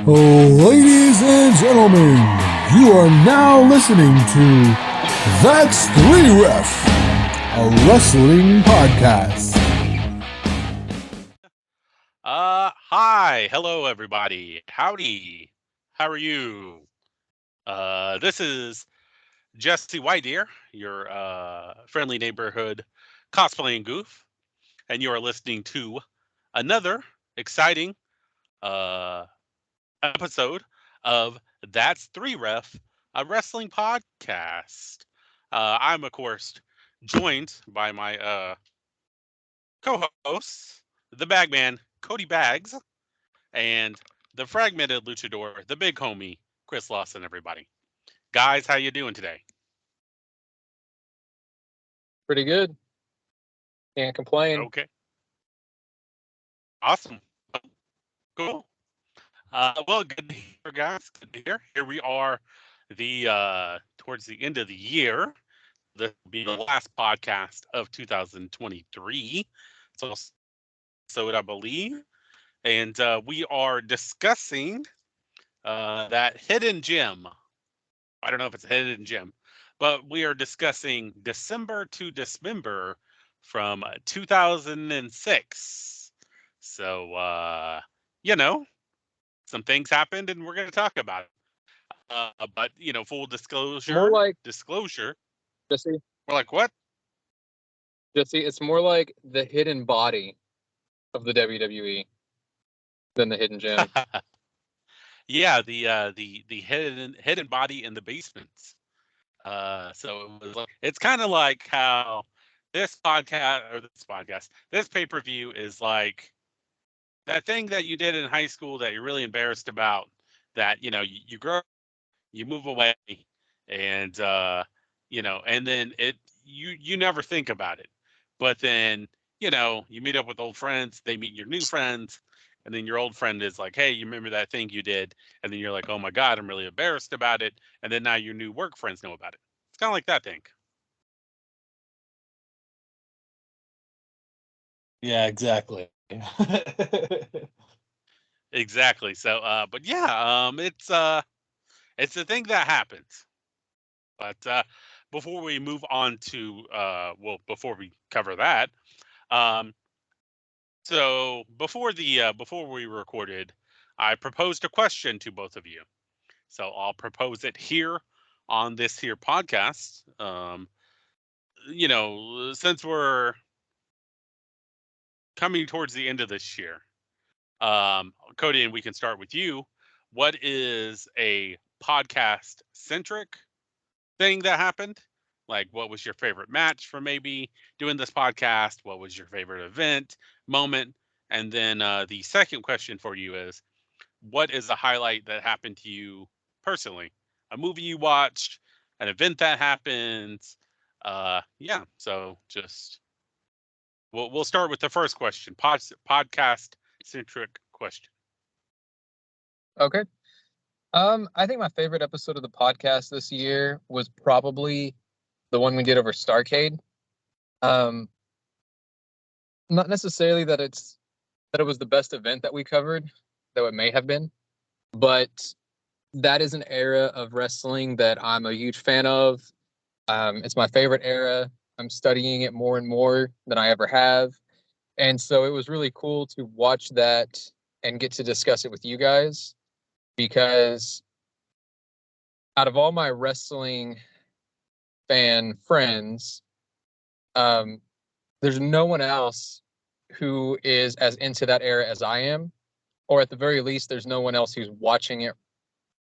Ladies and gentlemen, you are now listening to That's 3 Ref, a wrestling podcast. Hi, hello everybody. Howdy. How are you? This is Jesse White here, your friendly neighborhood cosplaying goof, and you are listening to another exciting uh episode of That's 3 Ref, a wrestling podcast. I'm of course joined by my co-hosts, the Bagman, Cody Bags, and the Fragmented Luchador, the big homie, Chris Lawson, everybody. Guys, how you doing today? Pretty good. Can't complain. Okay. Awesome. Cool. Well, good to hear, guys. Good to hear. Here we are, towards the end of the year. This will be the last podcast of 2023. So I believe. And we are discussing that hidden gem. I don't know if it's a hidden gem, but we are discussing December To Dismember from 2006. So, some things happened and we're going to talk about it. But, full disclosure. More like disclosure. Jesse. We're like, what? Jesse, it's more like the hidden body of the WWE than the hidden gem. Yeah, the hidden body in the basements. So it's kind of like how this pay-per-view is like that thing that you did in high school that you're really embarrassed about, that you grow up, you move away, and and then you never think about it, but then you meet up with old friends, they meet your new friends, and then your old friend is like, hey, you remember that thing you did? And then you're like, oh my god, I'm really embarrassed about it. And then now your new work friends know about it. It's kind of like that thing. Yeah, exactly. Exactly. So but yeah, it's a thing that happens. But before we move on to before we cover that, um so before we recorded, I proposed a question to both of you. So I'll propose it here on this here podcast. Since we're coming towards the end of this year, Cody, and we can start with you. What is a podcast centric thing that happened? Like, what was your favorite match for maybe doing this podcast? What was your favorite event, moment? And then the second question for you is, what is the highlight that happened to you personally? A movie you watched, an event that happened. Yeah. So just we'll start with the first question. Podcast centric question. Okay. I think my favorite episode of the podcast this year was probably the one we did over Starcade. Not necessarily that it was the best event that we covered, though it may have been, but that is an era of wrestling that I'm a huge fan of. It's my favorite era. I'm studying it more and more than I ever have. And so it was really cool to watch that and get to discuss it with you guys, because out of all my wrestling fan friends, there's no one else who is as into that era as I am, or at the very least, there's no one else who's watching it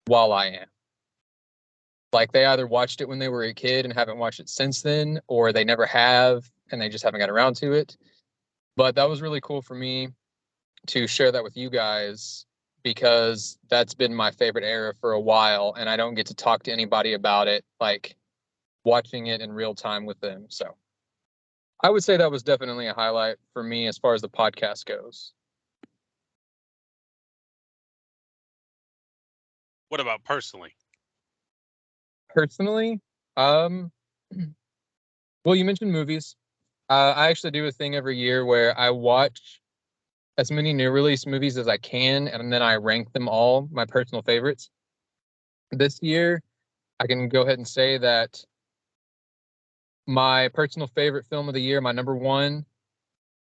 while I am. Like, they either watched it when they were a kid and haven't watched it since then, or they never have and they just haven't got around to it. But that was really cool for me to share that with you guys, because that's been my favorite era for a while, and I don't get to talk to anybody about it, like watching it in real time with them. So I would say that was definitely a highlight for me as far as the podcast goes. What about personally? Personally, well, you mentioned movies. I actually do a thing every year where I watch as many new release movies as I can, and then I rank them all my personal favorites. This year, I can go ahead and say that my personal favorite film of the year, my number one,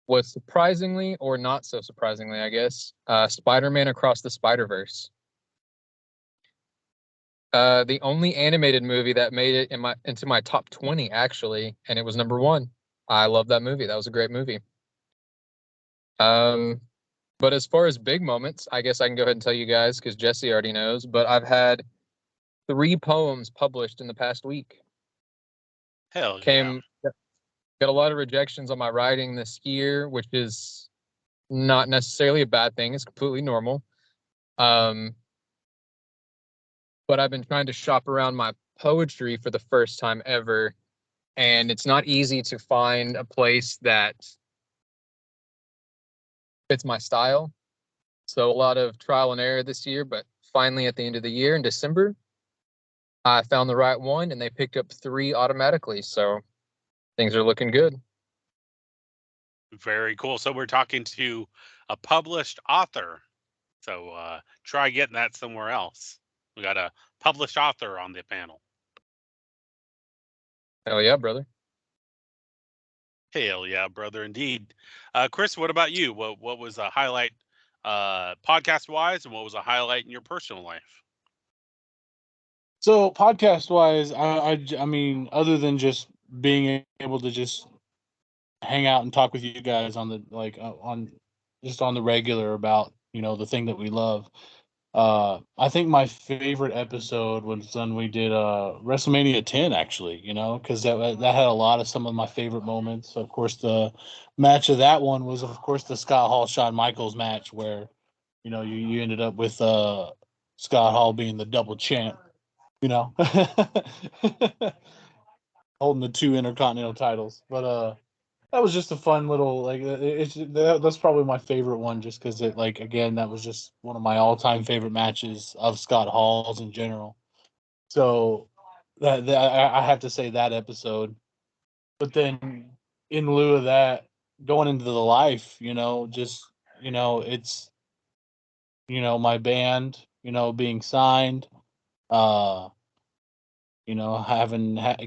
was surprisingly, or not so surprisingly, I guess, Spider-Man Across the Spider-Verse. The only animated movie that made it into my top 20, actually, and it was number one. I love that movie. That was a great movie. But as far as big moments, I guess I can go ahead and tell you guys because Jesse already knows. But I've had 3 poems published in the past week. Hell yeah. Got a lot of rejections on my writing this year, which is not necessarily a bad thing. It's completely normal. But I've been trying to shop around my poetry for the first time ever, and it's not easy to find a place that fits my style. So a lot of trial and error this year, but finally at the end of the year in December, I found the right one, and they picked up 3 automatically. So things are looking good. Very cool. So we're talking to a published author. So try getting that somewhere else. We got a published author on the panel. Hell yeah, brother. Hell yeah, brother, indeed. Chris, what about you? What was a highlight podcast wise, and what was a highlight in your personal life? So podcast wise, I mean, other than just being able to just hang out and talk with you guys on the on the regular about the thing that we love. I think my favorite episode was when we did WrestleMania 10, actually, because that had a lot of some of my favorite moments. Of course, the match of that one was, of course, the Scott Hall Shawn Michaels match where you ended up with Scott Hall being the double champ, holding the 2 intercontinental titles. But that was just a fun little that's probably my favorite one, just because again, that was just one of my all-time favorite matches of Scott Hall's in general. So I have to say that episode. But then in lieu of that, going into the life, it's my band, being signed,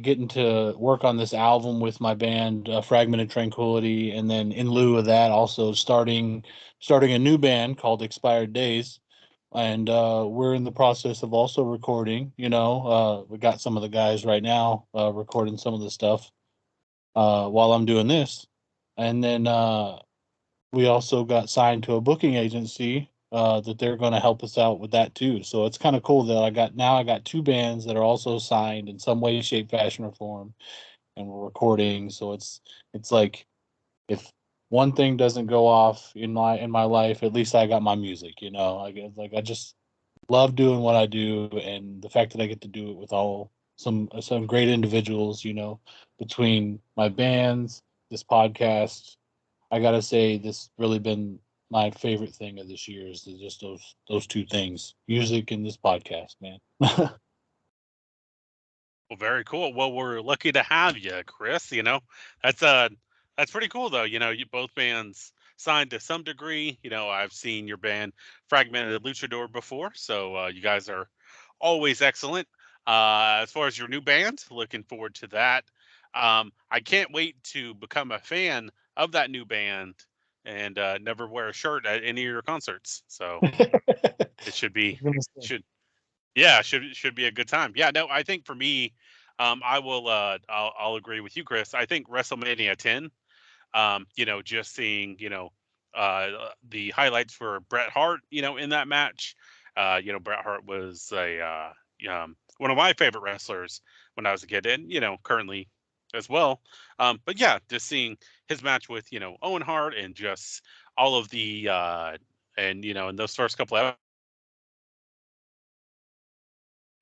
getting to work on this album with my band, Fragmented Tranquility, and then in lieu of that, also starting a new band called Expired Days, and we're in the process of also recording. We got some of the guys right now recording some of the stuff while I'm doing this, and then we also got signed to a booking agency that they're going to help us out with that too. So it's kind of cool that I got 2 bands that are also signed in some way, shape, fashion, or form, and we're recording. So it's like, if one thing doesn't go off in my life, at least I got my music. I guess, I just love doing what I do, and the fact that I get to do it with some great individuals. Between my bands, this podcast, I gotta say, this really been my favorite thing of this year is just those 2 things: music and this podcast, man. Well, very cool. Well, we're lucky to have you, Chris. That's that's pretty cool though. You both bands signed to some degree. I've seen your band Fragmented Luchador before, so you guys are always excellent. As far as your new band, looking forward to that. I can't wait to become a fan of that new band and never wear a shirt at any of your concerts. So it should yeah, should be a good time. Yeah, no, I think for me, I'll agree with you, Chris. I think WrestleMania 10, just seeing, the highlights for Bret Hart, in that match. Bret Hart was one of my favorite wrestlers when I was a kid, and currently as well. But yeah, just seeing his match with Owen Hart, and just all of the and in those first couple of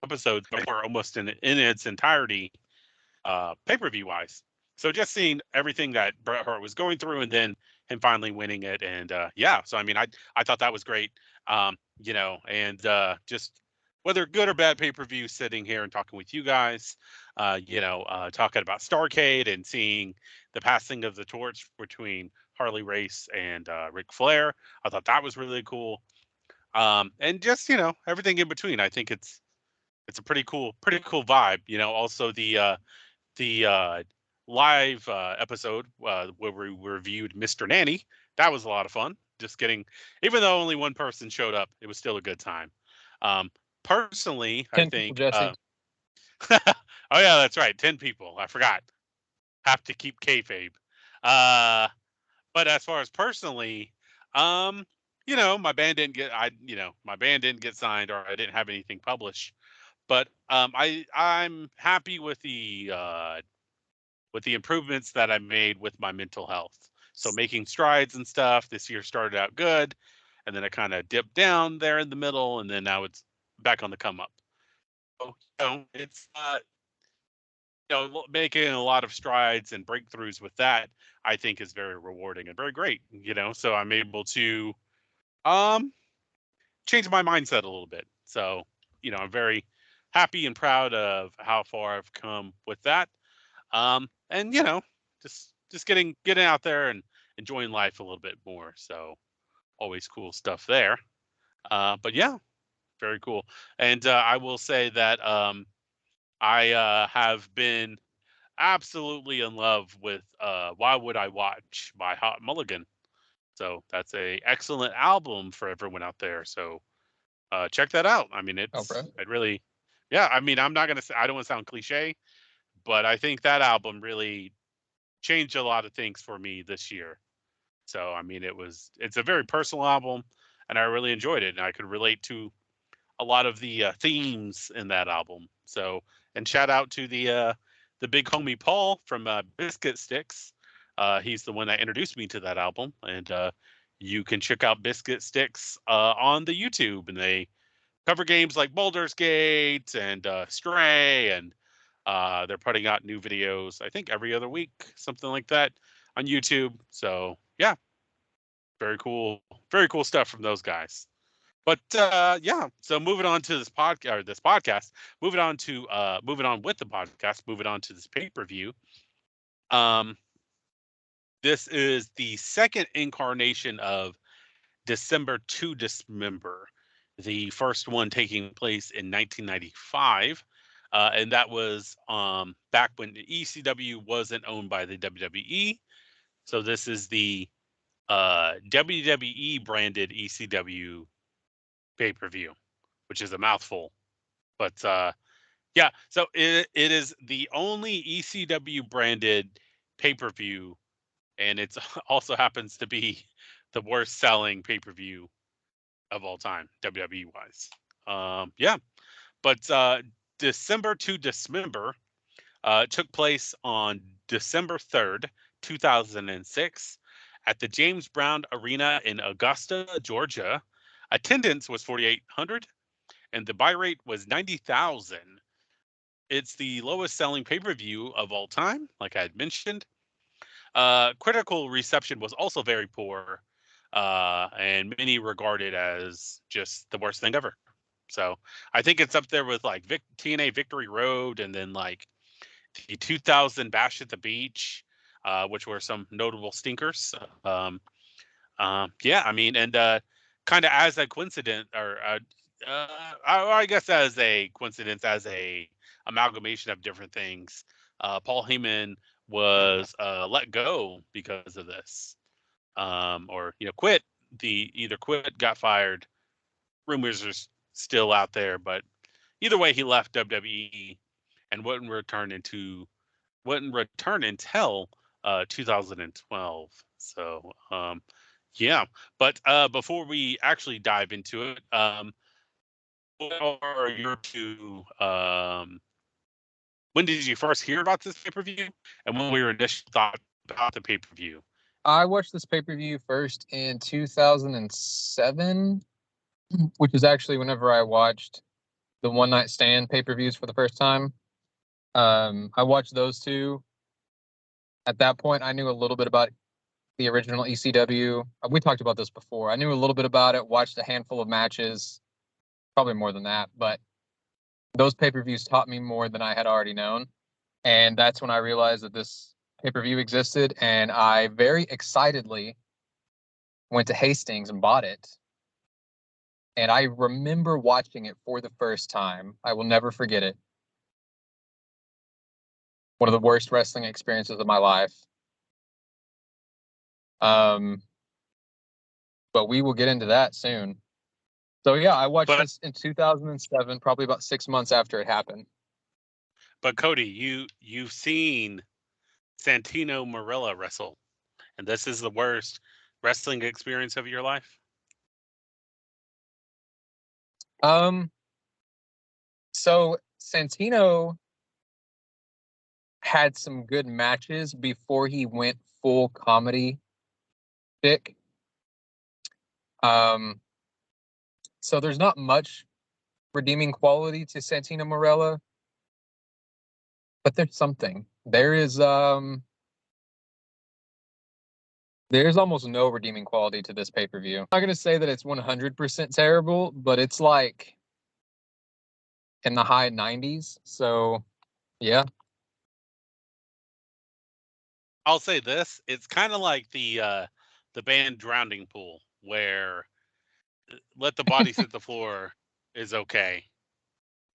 episodes are almost in its entirety pay-per-view wise. So just seeing everything that Bret Hart was going through, and then him finally winning it, and yeah, so I mean, I thought that was great. And just whether good or bad pay-per-view, sitting here and talking with you guys, talking about Starcade and seeing the passing of the torch between Harley Race and Ric Flair. I thought that was really cool. And just everything in between. I think it's a pretty cool vibe. Also the live episode where we reviewed Mr. Nanny. That was a lot of fun. Just getting, even though only one person showed up, it was still a good time. Personally, I 10 think. people, Jesse. Oh yeah, that's right. 10 people. I forgot. Have to keep kayfabe. But as far as personally, my band didn't get signed, or I didn't have anything published. But I'm happy with the improvements that I made with my mental health. So making strides and stuff. This year started out good, and then I kind of dipped down there in the middle, and then now it's back on the come up. So it's making a lot of strides and breakthroughs with that, I think, is very rewarding and very great. So I'm able to change my mindset a little bit. So I'm very happy and proud of how far I've come with that. And just getting out there and enjoying life a little bit more. So always cool stuff there. But yeah, very cool. And I will say that I have been absolutely in love with Why Would I Watch by Hot Mulligan. So that's a excellent album for everyone out there. So check that out. I mean, it really, yeah. I mean, I'm not gonna say, I don't want to sound cliche, but I think that album really changed a lot of things for me this year. So I mean, it's a very personal album, and I really enjoyed it, and I could relate to a lot of the themes in that album. So, and shout out to the big homie Paul from Biscuit Sticks. He's the one that introduced me to that album, and you can check out Biscuit Sticks on the YouTube, and they cover games like Baldur's Gate and Stray, and they're putting out new videos, I think every other week, something like that, on YouTube. So yeah, very cool stuff from those guys. But yeah, so moving on to this podcast, moving on with the podcast, moving on to this pay-per-view. This is the second incarnation of December To Dismember, the first one taking place in 1995. And that was back when the ECW wasn't owned by the WWE. So this is the WWE branded ECW pay-per-view, which is a mouthful. But yeah, so it is the only ECW branded pay-per-view, and it also happens to be the worst selling pay-per-view of all time, WWE wise. Yeah, but December To Dismember took place on December 3rd, 2006, at the James Brown Arena in Augusta, Georgia. Attendance was 4,800, and the buy rate was 90,000. It's the lowest selling pay-per-view of all time, like I had mentioned. Critical reception was also very poor, and many regard it as just the worst thing ever. So I think it's up there with like TNA Victory Road, and then like the 2000 Bash at the Beach, which were some notable stinkers. Yeah, I mean, and kind of as a coincidence, or I guess as a coincidence, as a amalgamation of different things, Paul Heyman was let go because of this, or quit. Either quit, got fired. Rumors are still out there, but either way, he left WWE and wouldn't return until 2012. So yeah, but before we actually dive into it, what are your two? When did you first hear about this pay-per-view, and what were your initial thoughts about the pay-per-view? I watched this pay-per-view first in 2007, which is actually whenever I watched the One Night Stand pay-per-views for the first time. I watched those two. At that point, I knew a little bit about the original ECW. We talked about this before. I knew a little bit about it, watched a handful of matches, probably more than that, but those pay-per-views taught me more than I had already known. And that's when I realized that this pay-per-view existed, and I very excitedly went to Hastings and bought it. And I remember watching it for the first time. I will never forget it. One of the worst wrestling experiences of my life. But we will get into that soon. So yeah, I watched this in 2007, probably about 6 months after it happened. But Cody, you've seen Santino Marella wrestle, and this is the worst wrestling experience of your life? So Santino had some good matches before he went full comedy stick. So there's not much redeeming quality to Santino Marella, but there's something. There's almost no redeeming quality to this pay-per-view. I'm not gonna say that it's 100% terrible, but it's like in the high 90s. So yeah. I'll say this: it's kind of like the band Drowning Pool, where let the bodies hit the floor is okay,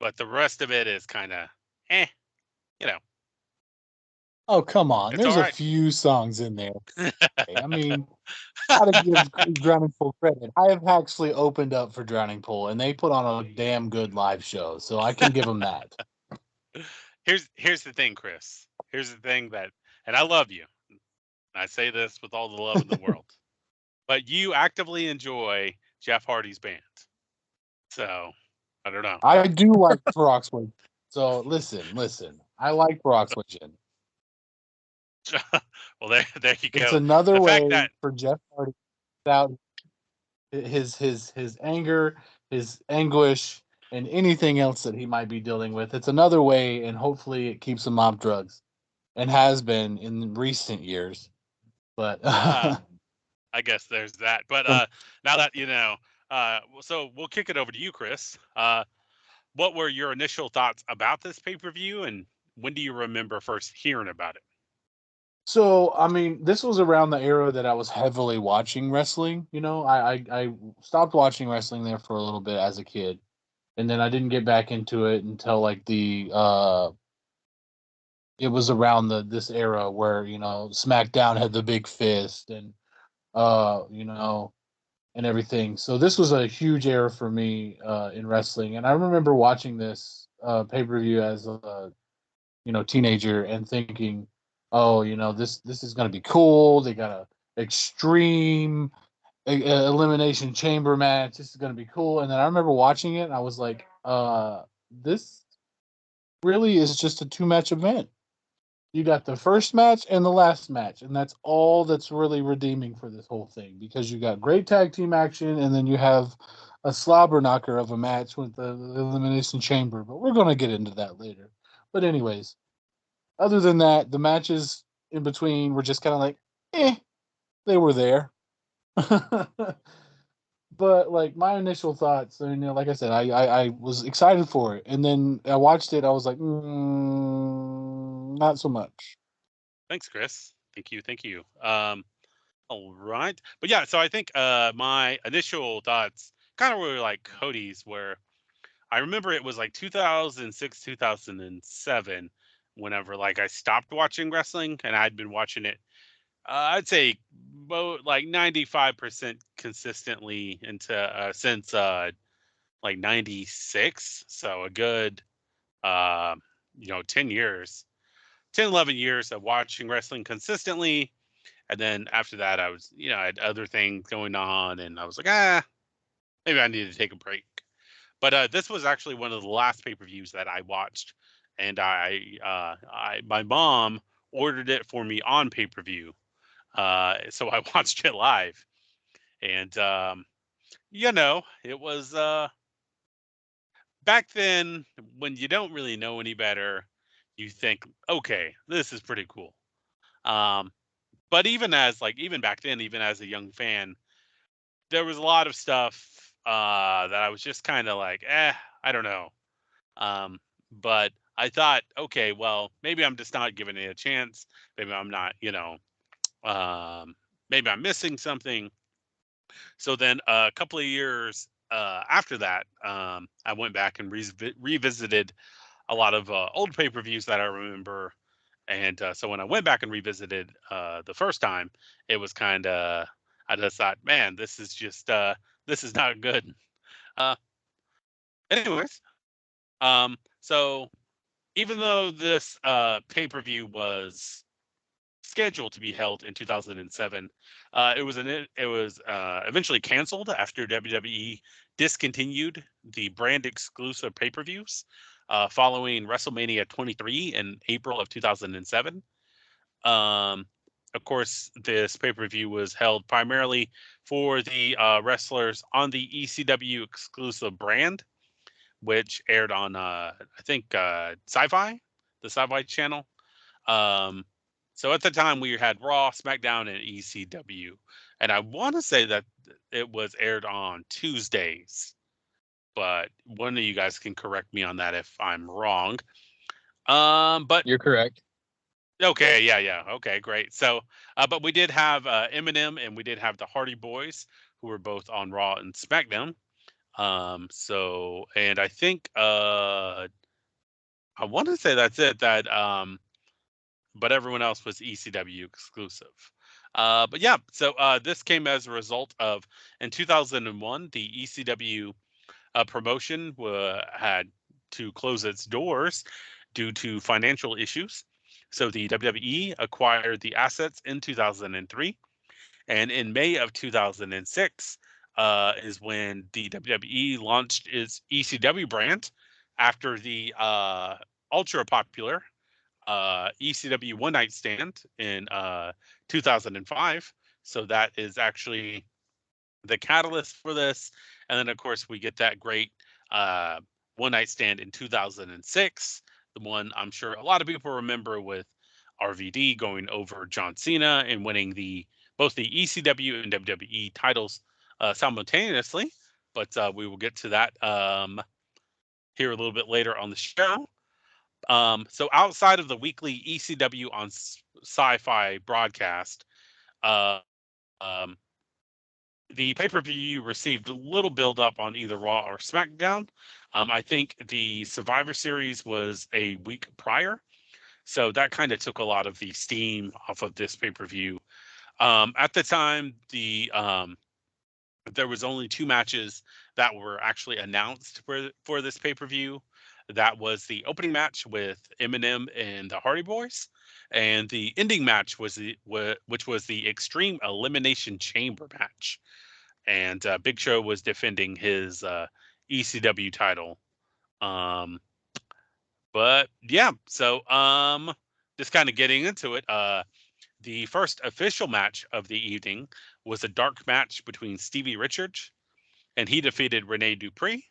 but the rest of it is kind of you know. Oh, come on. It's There's all a right. few songs in there. I mean, gotta give Drowning Pool credit. I have actually opened up for Drowning Pool, and they put on a damn good live show, so I can give them that. Here's the thing, Chris. Here's the thing and I love you. I say this with all the love in the world, but you actively enjoy Jeff Hardy's band. So I don't know. I do like Peroxide. So listen. I like Peroxide. Well, there you go. It's another The way fact that for Jeff Hardy without his anger, his anguish, and anything else that he might be dealing with. It's another way, and hopefully it keeps him off drugs, and has been in recent years. But I guess there's that. But now that you know, so we'll kick it over to you, Chris. What were your initial thoughts about this pay-per-view, and when do you remember first hearing about it? So, I mean, this was around the era that I was heavily watching wrestling. You know, I stopped watching wrestling there for a little bit as a kid, and then I didn't get back into it until like it was around this era where SmackDown had the big fist and you know and everything. So this was a huge era for me in wrestling, and I remember watching this pay-per-view as a teenager and thinking, oh, this is going to be cool. They got a extreme elimination chamber match. This is going to be cool. And then I remember watching it and I was like, this really is just a 2-match event. You got the first match and the last match, and that's all that's really redeeming for this whole thing, because you got great tag team action, and then you have a slobber knocker of a match with the elimination chamber. But we're going to get into that later. But anyways, other than that, the matches in between were just kind of like, they were there. But like my initial thoughts, like I said, I was excited for it, and then I watched it. I was like, not so much. Thanks, Chris. Thank you. All right, but yeah, so I think my initial thoughts kind of were like Cody's, where I remember it was like 2006, 2007, whenever like I stopped watching wrestling, and I'd been watching it. I'd say like 95% consistently since like 96, so a good 10 years, 10, 11 years of watching wrestling consistently. And then after that, I had other things going on, and I was like, maybe I need to take a break. But this was actually one of the last pay-per-views that I watched, and my mom ordered it for me on pay-per-view, so I watched it live, and it was back then, when you don't really know any better, you think, okay, this is pretty cool. But even back then, even as a young fan, there was a lot of stuff that I was just kind of like, I don't know. But I thought, okay, well, maybe I'm just not giving it a chance. Maybe I'm not, maybe I'm missing something. So then a couple of years after that, I went back and revisited a lot of old pay-per-views that I remember. And so when I went back and revisited the first time, it was kind of, I just thought, man, this is not good. Uh, anyways, so even though this pay-per-view was scheduled to be held in 2007, it was eventually canceled after WWE discontinued the brand exclusive pay-per-views following WrestleMania 23 in April of 2007. Of course, this pay-per-view was held primarily for the wrestlers on the ECW exclusive brand, which aired on I think Sci-Fi, the Sci-Fi channel. So at the time we had Raw, SmackDown, and ECW, and I want to say that it was aired on Tuesdays, but one of you guys can correct me on that if I'm wrong. But You're correct. okay, yeah, okay, great. So, but we did have MnM and we did have the Hardy Boys, who were both on Raw and SmackDown. So, and I think I want to say that's it. But everyone else was ECW exclusive. But yeah, so this came as a result of in 2001 the ECW promotion had to close its doors due to financial issues. So the WWE acquired the assets in 2003, and in May of 2006 is when the WWE launched its ECW brand after the ultra popular ECW One Night Stand in 2005. So that is actually the catalyst for this. And then, of course, we get that great One Night Stand in 2006, the one I'm sure a lot of people remember with RVD going over John Cena and winning both the ECW and WWE titles simultaneously. But we will get to that here a little bit later on the show. So outside of the weekly ECW on Sci-Fi broadcast, uh, um, the pay-per-view received a little build-up on either Raw or SmackDown. I think the Survivor Series was a week prior, so that kind of took a lot of the steam off of this pay-per-view. At the time, there was only two matches that were actually announced for this pay-per-view. That was the opening match with MnM and the Hardy Boys, and the ending match was which was the Extreme Elimination Chamber match. And Big Show was defending his ECW title. Um, but yeah, so just kind of getting into it. The first official match of the evening was a dark match between Stevie Richards, and he defeated Rene Dupree.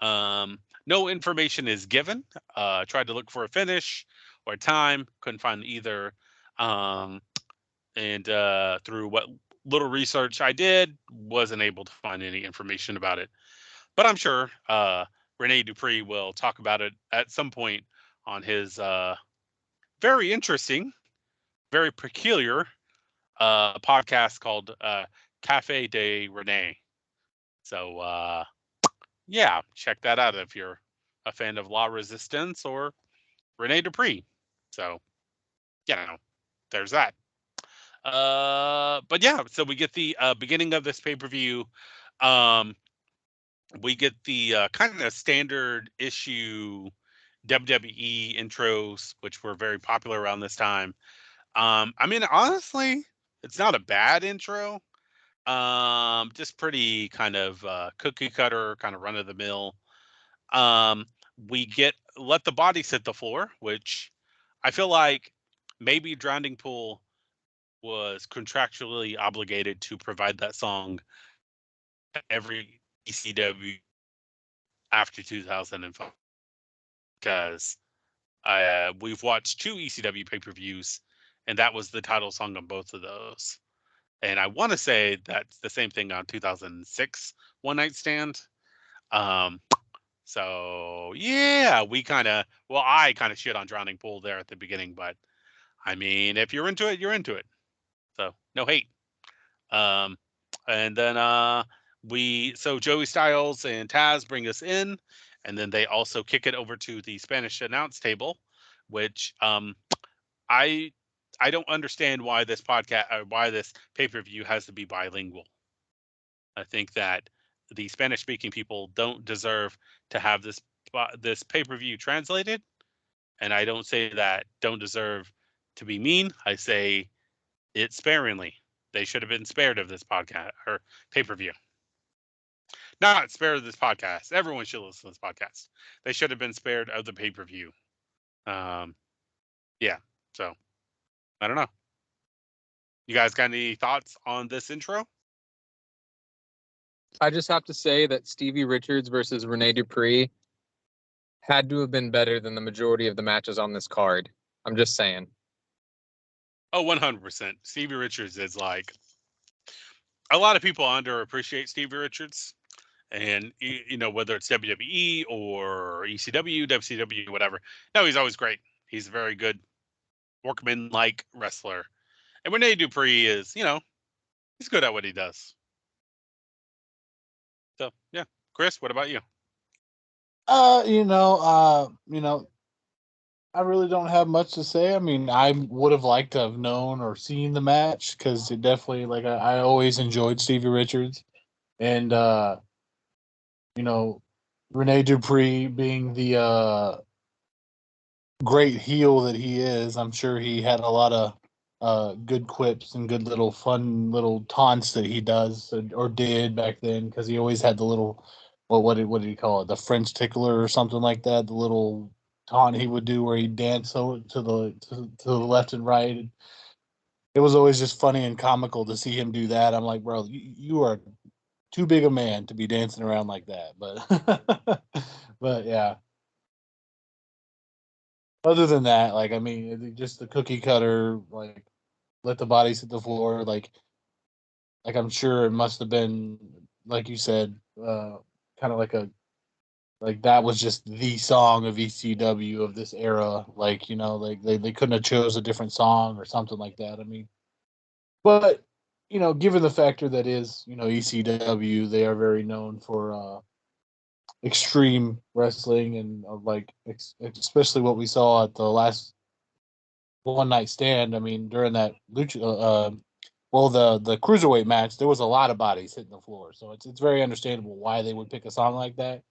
No information is given. Tried to look for a finish or time, couldn't find either. And through what little research I did, wasn't able to find any information about it. But I'm sure Rene Dupree will talk about it at some point on his very interesting, very peculiar podcast called Cafe de Rene. So yeah, check that out if you're a fan of La Resistance or Rene Dupree. So, there's that. But yeah, so we get the beginning of this pay-per-view. We get the kind of standard issue WWE intros, which were very popular around this time. I mean, honestly, it's not a bad intro. Just pretty kind of cookie cutter, kind of run of the mill. We get Let the Bodies Hit the Floor, which I feel like maybe Drowning Pool was contractually obligated to provide that song every ECW after 2005, because we've watched two ECW pay-per-views, and that was the title song on both of those. And I want to say that's the same thing on 2006 One Night Stand. Um, So yeah, I kind of shit on Drowning Pool there at the beginning, but I mean, if you're into it, you're into it. So no hate. Um, and then so Joey Styles and Taz bring us in, and then they also kick it over to the Spanish announce table, which I I don't understand why this why this pay-per-view has to be bilingual. I think that the Spanish speaking people don't deserve to have this pay-per-view translated, and I don't say that don't deserve to be mean. I say it sparingly. They should have been spared of this podcast or pay-per-view. Not spared of this podcast. Everyone should listen to this podcast. They should have been spared of the pay-per-view. Yeah. So I don't know. You guys got any thoughts on this intro? I just have to say that Stevie Richards versus Rene Dupree had to have been better than the majority of the matches on this card. I'm just saying. Oh, 100%. Stevie Richards is like, a lot of people underappreciate Stevie Richards. And, whether it's WWE or ECW, WCW, whatever. No, he's always great. He's a very good workman-like wrestler. And Rene Dupree is, he's good at what he does. So, yeah. Chris, what about you? I really don't have much to say. I mean, I would have liked to have known or seen the match because it definitely, like, I always enjoyed Stevie Richards. And, Rene Dupree being the great heel that he is, I'm sure he had a lot of good quips and good little fun little taunts that he does or did back then because he always had the little, what did he call it? The French tickler or something like that. The little taunt he would do where he'd dance to the left and right. It was always just funny and comical to see him do that. I'm like, bro, you are too big a man to be dancing around like that. But but yeah. Other than that, like, I mean, just the cookie cutter, like, let the bodies hit the floor, like I'm sure it must have been, like you said, kind of like that was just the song of ECW of this era. Like, like they couldn't have chose a different song or something like that. I mean, but given the factor that is, ECW, they are very known for extreme wrestling and especially what we saw at the last one night stand. I mean, during that the cruiserweight match, there was a lot of bodies hitting the floor, so it's very understandable why they would pick a song like that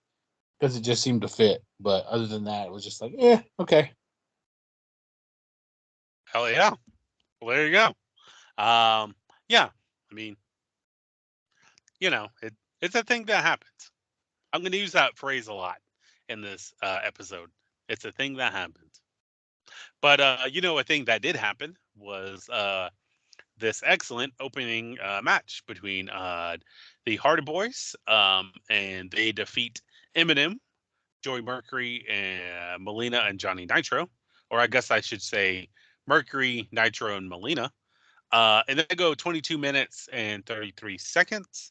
because it just seemed to fit. But other than that, it was just like, okay. Hell yeah. Well, there you go. Yeah. I mean, it's a thing that happens. I'm going to use that phrase a lot in this episode. It's a thing that happens. But a thing that did happen was this excellent opening match between the Hardy Boys, and they defeat MnM, Joey Mercury, and Melina and Johnny Nitro, or I guess I should say Mercury, Nitro, and Melina. And they go 22 minutes and 33 seconds.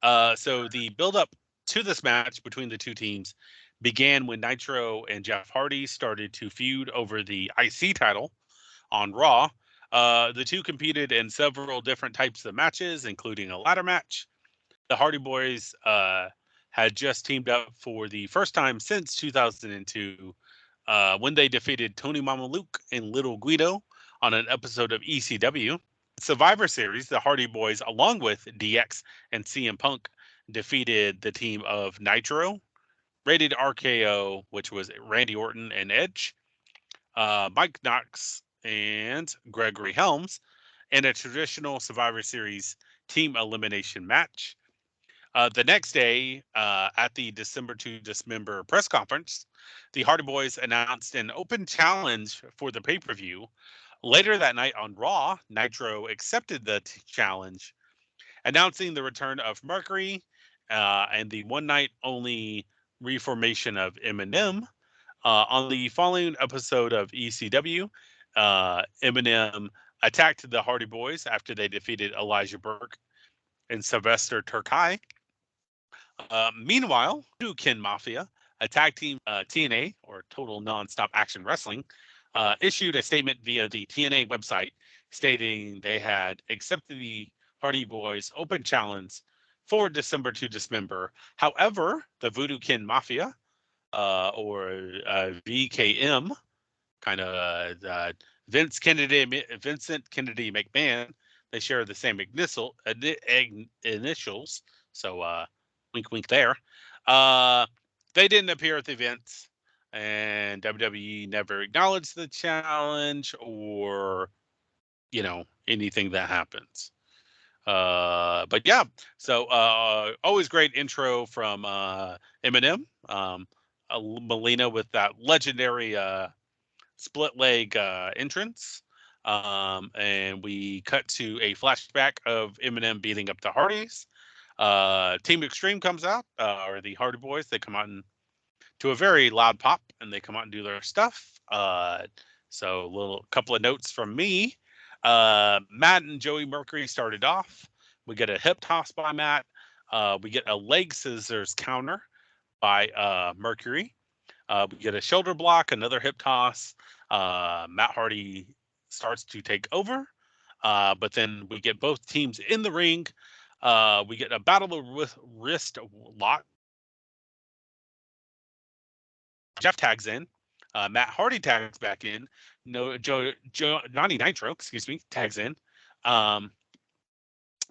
So the build-up to this match between the two teams began when Nitro and Jeff Hardy started to feud over the IC title on Raw. The two competed in several different types of matches, including a ladder match. The Hardy Boys had just teamed up for the first time since 2002 when they defeated Tony Mama Luke and Little Guido on an episode of ECW. Survivor Series, the Hardy Boys, along with DX and CM Punk, defeated the team of Nitro, Rated RKO, which was Randy Orton and Edge, Mike Knox and Gregory Helms, in a traditional Survivor Series team elimination match. The next day, at the December To Dismember press conference, the Hardy Boys announced an open challenge for the pay-per-view. Later that night on Raw, Nitro accepted the challenge, announcing the return of Mercury and the one-night-only reformation of MnM. On the following episode of ECW, MnM attacked the Hardy Boys after they defeated Elijah Burke and Sylvester Terkay. Meanwhile, Ken Mafia a tag team TNA, or Total Nonstop Action Wrestling, issued a statement via the TNA website stating they had accepted the Hardy Boys open challenge for December to Dismember. However, the Voodoo Kin Mafia, or VKM, kind of Vincent Kennedy McMahon, they share the same initials. So wink, wink there. They didn't appear at the event, and WWE never acknowledged the challenge or, anything that happens. But yeah, so always great intro from MnM. Melina with that legendary split leg entrance. And we cut to a flashback of MnM beating up the Hardys. Team Extreme comes out, or the Hardy Boys. They come out to a very loud pop, and they come out and do their stuff. So a couple of notes from me. Matt and Joey Mercury started off. We get a hip toss by Matt. We get a leg scissors counter by Mercury. We get a shoulder block, another hip toss. Matt Hardy starts to take over. But then we get both teams in the ring. We get a battle of wrist lock. Jeff tags in. Matt Hardy tags back in. Johnny Nitro, tags in. And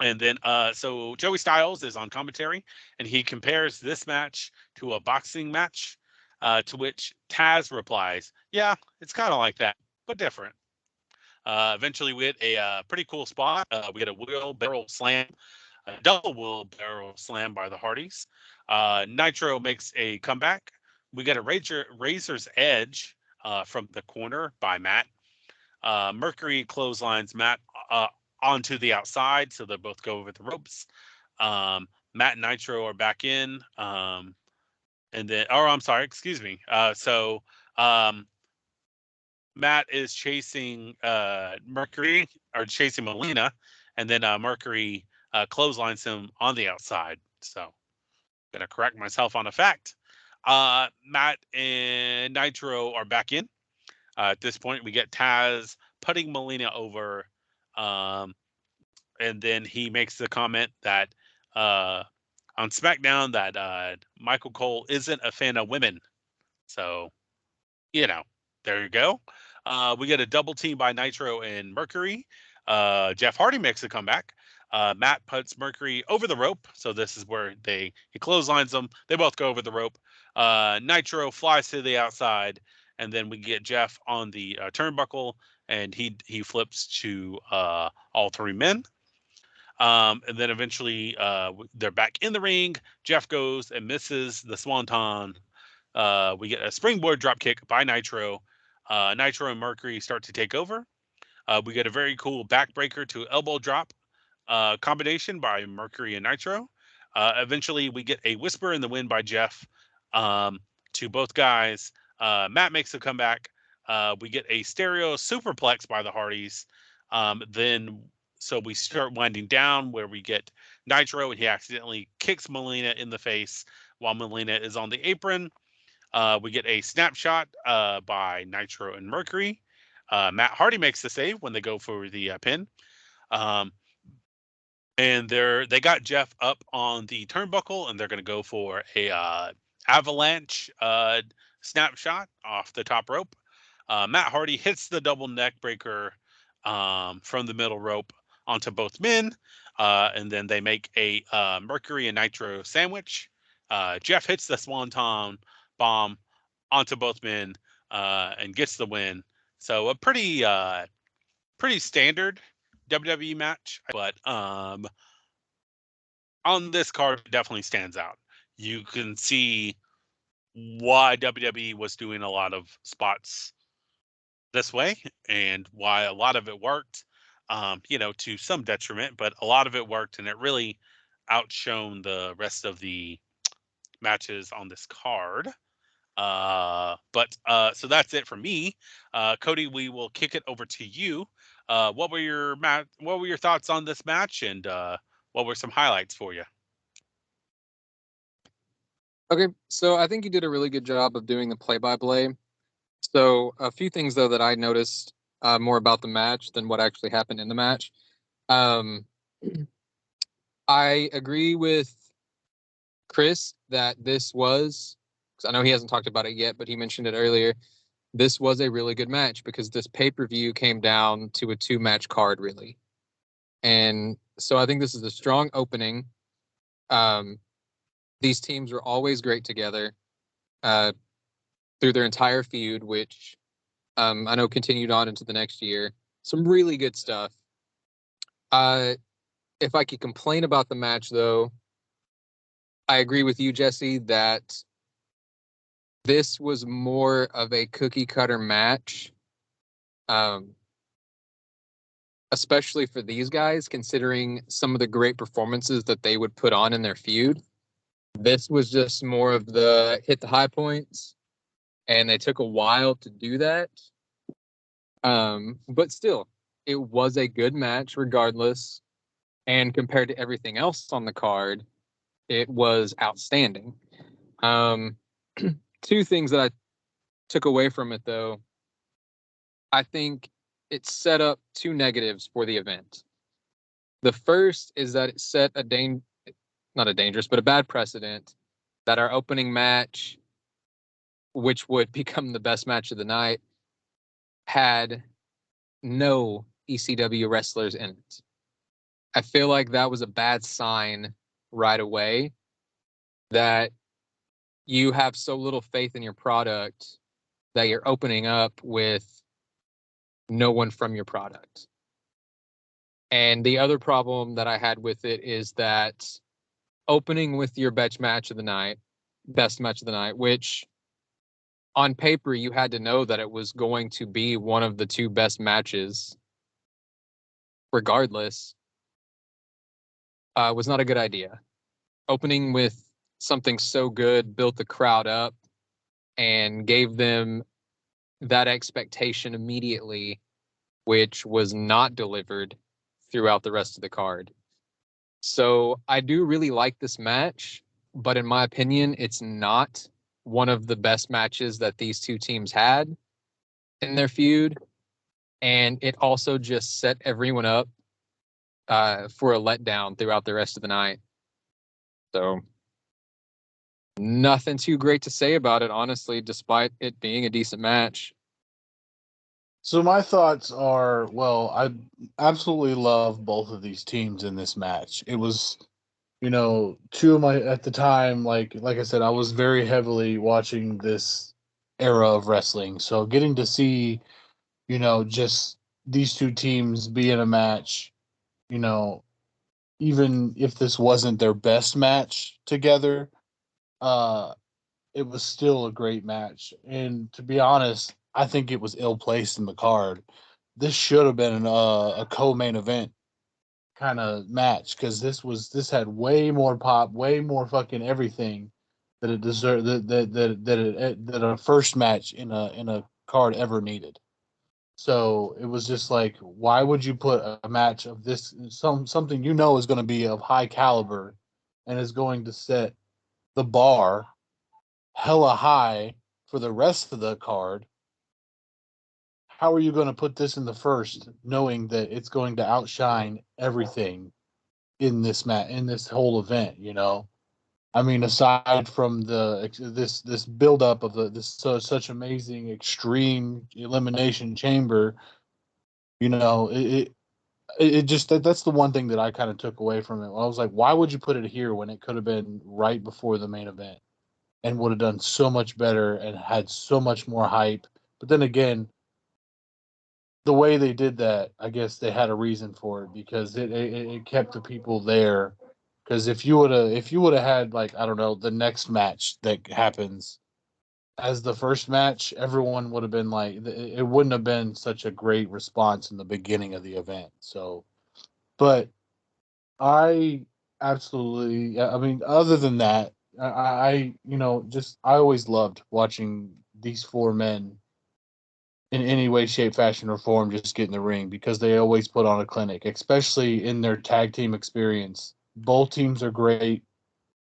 then, so Joey Styles is on commentary, and he compares this match to a boxing match, to which Taz replies, "Yeah, it's kind of like that, but different." Eventually, we get a pretty cool spot. We get a wheelbarrow slam, a double wheelbarrow slam by the Hardys. Nitro makes a comeback. We get a Razor's Edge from the corner by Matt. Mercury clotheslines Matt onto the outside, so they both go over the ropes. Matt and Nitro are back in. And then, I'm sorry, excuse me. So Matt is chasing Mercury, or chasing Melina, and then Mercury clotheslines him on the outside. So, gonna correct myself on a fact. Matt and Nitro are back in. At this point, we get Taz putting Melina over, and then he makes the comment that on SmackDown that Michael Cole isn't a fan of women. So, there you go. We get a double team by Nitro and Mercury. Jeff Hardy makes a comeback. Matt puts Mercury over the rope. So this is where he clotheslines them. They both go over the rope. Nitro flies to the outside, and then we get Jeff on the turnbuckle, and he flips to all three men. And then eventually they're back in the ring. Jeff goes and misses the swanton. We get a springboard dropkick by Nitro. Nitro and Mercury start to take over. We get a very cool backbreaker to elbow drop combination by Mercury and Nitro. Eventually, we get a whisper in the wind by Jeff to both guys. Matt makes a comeback. We get a stereo superplex by the Hardys. So we start winding down where we get Nitro, and he accidentally kicks Melina in the face while Melina is on the apron. We get a snapshot by Nitro and Mercury. Matt Hardy makes the save when they go for the pin. And they got Jeff up on the turnbuckle, and they're going to go for a avalanche snapshot off the top rope. Matt Hardy hits the double neck breaker from the middle rope onto both men. And then they make a Mercury and Nitro sandwich. Jeff hits the swanton bomb onto both men and gets the win. So a pretty standard WWE match, but on this card it definitely stands out. You can see why WWE was doing a lot of spots this way and why a lot of it worked, to some detriment, but a lot of it worked, and it really outshone the rest of the matches on this card. So that's it for me. Cody, we will kick it over to you. What were your thoughts on this match, and what were some highlights for you? Okay, so I think you did a really good job of doing the play-by-play. So a few things though that I noticed more about the match than what actually happened in the match. Um, I agree with Chris that this was, because I know he hasn't talked about it yet, but he mentioned it earlier. This was a really good match because this pay-per-view came down to a two-match card, really. And so I think this is a strong opening. Um, these teams were always great together uh, through their entire feud, which I know continued on into the next year. Some really good stuff. Uh, if I could complain about the match, though, I agree with you, Jesse, that this was more of a cookie cutter match, um, especially for these guys, considering some of the great performances that they would put on in their feud. This was just more of the hit the high points, and they took a while to do that. But still, it was a good match regardless. And compared to everything else on the card, it was outstanding. Um, two things that I took away from it, though, I think it set up two negatives for the event. The first is that it set not a dangerous, but a bad precedent that our opening match, which would become the best match of the night, had no ECW wrestlers in it. I feel like that was a bad sign right away that you have so little faith in your product that you're opening up with no one from your product. And the other problem that I had with it is that opening with your best match of the night, which on paper you had to know that it was going to be one of the two best matches, regardless, was not a good idea. Opening with something so good built the crowd up and gave them that expectation immediately, which was not delivered throughout the rest of the card. So I do really like this match, but in my opinion, it's not one of the best matches that these two teams had in their feud. And it also just set everyone up for a letdown throughout the rest of the night. So nothing too great to say about it, honestly, despite it being a decent match. So my thoughts are, well, I absolutely love both of these teams in this match. It was, two of my at the time, like I said, I was very heavily watching this era of wrestling. So getting to see, just these two teams be in a match, you know, even if this wasn't their best match together, uh it was still a great match. And to be honest, I think it was ill placed in the card. This should have been a co-main event kind of match because this had way more pop, way more fucking everything that it deserved that a first match in a card ever needed. So it was just like, why would you put a match of this something is going to be of high caliber and is going to set the bar hella high for the rest of the card? How are you going to put this in the first, knowing that it's going to outshine everything in this whole event? I mean, aside from this build up of such amazing extreme elimination chamber, you know, it just that's the one thing that I kind of took away from it. I was like, why would you put it here when it could have been right before the main event and would have done so much better and had so much more hype? But then again, the way they did that, I guess they had a reason for it because it kept the people there. Because if you would have had, like, I don't know, the next match that happens as the first match, everyone would have been like, it wouldn't have been such a great response in the beginning of the event. So, but I absolutely, I mean, other than that, I always loved watching these four men in any way, shape, fashion, or form just get in the ring because they always put on a clinic, especially in their tag team experience. Both teams are great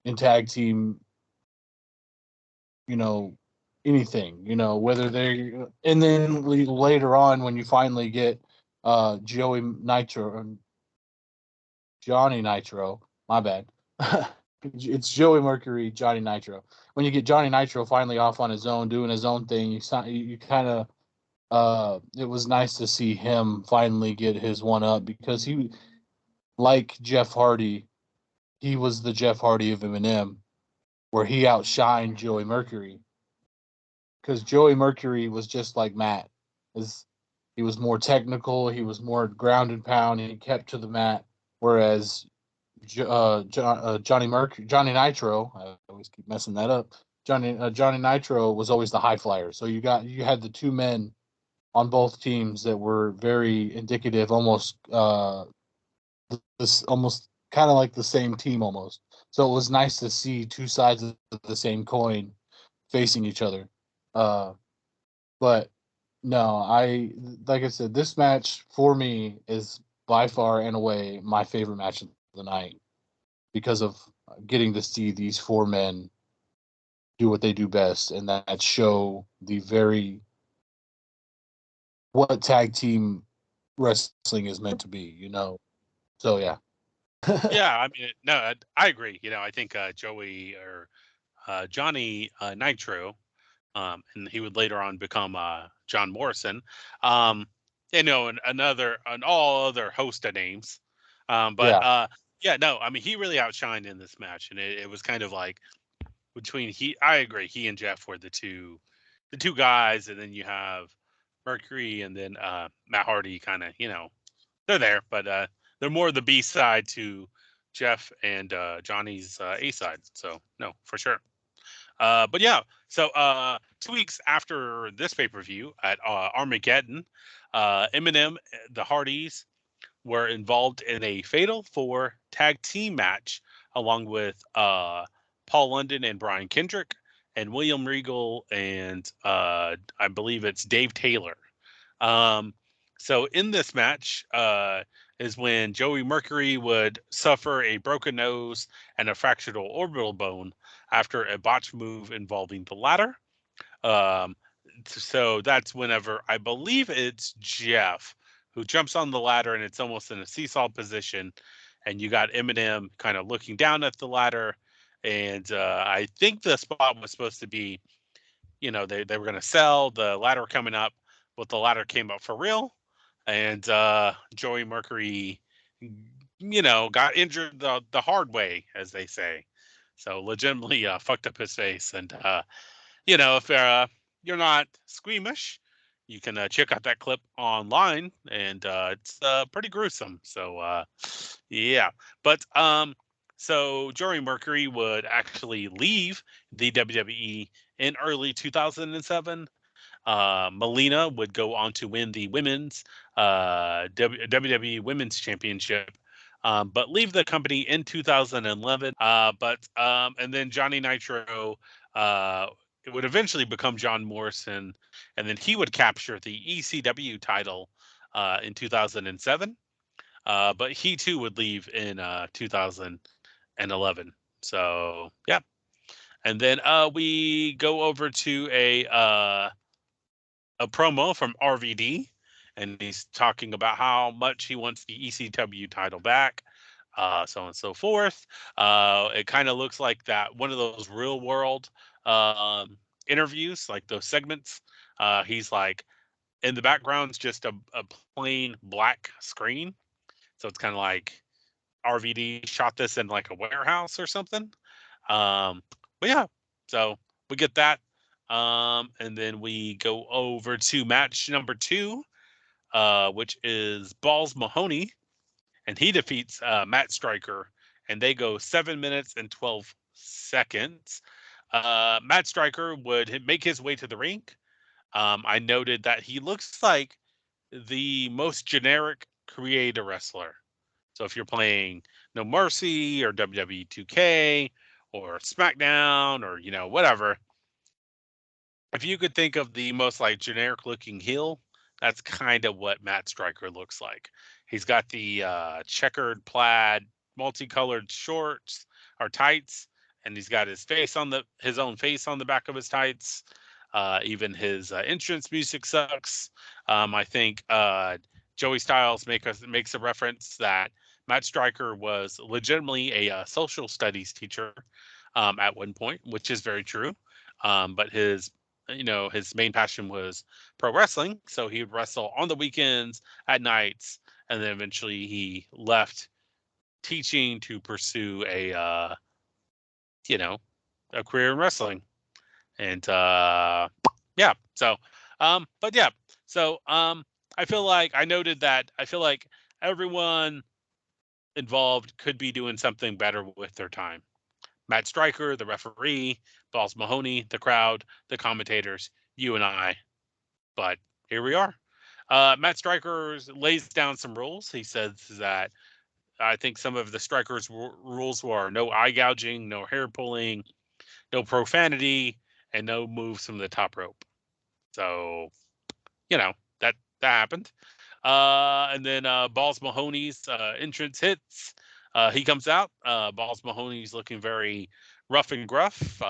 in tag team anything, whether they, and then later on when you finally get Joey Nitro, Johnny Nitro, my bad. It's Joey Mercury, Johnny Nitro. When you get Johnny Nitro finally off on his own, doing his own thing, you kind of, it was nice to see him finally get his one up, because he, like Jeff Hardy, he was the Jeff Hardy of MnM, where he outshined Joey Mercury. Because Joey Mercury was just like Matt. He was more technical, he was more ground and pound, and he kept to the mat. Whereas Johnny Nitro, I always keep messing that up. Johnny Nitro was always the high flyer. So you had the two men on both teams that were very indicative, almost this almost kind of like the same team almost. So it was nice to see two sides of the same coin facing each other. But no, like I said, this match for me is by far and away my favorite match of the night, because of getting to see these four men do what they do best, and that show the very what tag team wrestling is meant to be. So yeah. Yeah, I mean, no, I agree. I think Joey or Johnny Nitro, and he would later on become John Morrison. And all other host of names. But Yeah. yeah, no, I mean, he really outshined in this match, and it was kind of like I agree, he and Jeff were the two guys, and then you have Mercury, and then Matt Hardy, kind of, they're there, but they're more the B side to Jeff and Johnny's A side. So no, for sure. But yeah, so 2 weeks after this pay per view at Armageddon, MnM, the Hardys, were involved in a Fatal 4 tag team match along with Paul London and Brian Kendrick and William Regal and I believe it's Dave Taylor. Um, so in this match is when Joey Mercury would suffer a broken nose and a fractured orbital bone after a botch move involving the ladder. Um, so that's whenever I believe it's Jeff who jumps on the ladder, and it's almost in a seesaw position, and you got MnM kind of looking down at the ladder, and I think the spot was supposed to be, they were going to sell the ladder coming up, but the ladder came up for real, and Joey Mercury, got injured the hard way, as they say. So legitimately fucked up his face, and if you're not squeamish, you can check out that clip online, and it's pretty gruesome. So yeah, but so Joey Mercury would actually leave the WWE in early 2007. Melina would go on to win the women's WWE Women's Championship, but leave the company in 2011. And then Johnny Nitro it would eventually become John Morrison, and then he would capture the ECW title in 2007. But he too would leave in 2011. So yeah, and then we go over to a promo from RVD, and he's talking about how much he wants the ECW title back, so on and so forth. It kind of looks like that one of those real world interviews, like those segments. He's like, in the background's just a plain black screen, so it's kind of like RVD shot this in like a warehouse or something. But yeah, so we get that. And then we go over to match number 2, which is Balls Mahoney, and he defeats Matt Striker, and they go 7 minutes and 12 seconds. Matt Striker would make his way to the ring. I noted that he looks like the most generic creator wrestler. So if you're playing No Mercy or WWE 2K or SmackDown or whatever, if you could think of the most like generic looking heel, that's kind of what Matt Striker looks like. He's got the checkered plaid, multicolored shorts or tights, and he's got his own face on the back of his tights. Even his entrance music sucks. I think Joey Styles makes a reference that Matt Striker was legitimately a social studies teacher at one point, which is very true. But his main passion was pro wrestling, so he would wrestle on the weekends, at nights, and then eventually he left teaching to pursue a career in wrestling. And yeah, so but yeah, so I feel like everyone involved could be doing something better with their time. Matt Striker, the referee, Balls Mahoney, the crowd, the commentators, you and I. But here we are. Matt Striker lays down some rules. He says that I think some of the Striker's rules were no eye gouging, no hair pulling, no profanity, and no moves from the top rope. So, that happened. And then Balls Mahoney's entrance hits. He comes out. Balls Mahoney's looking very rough and gruff.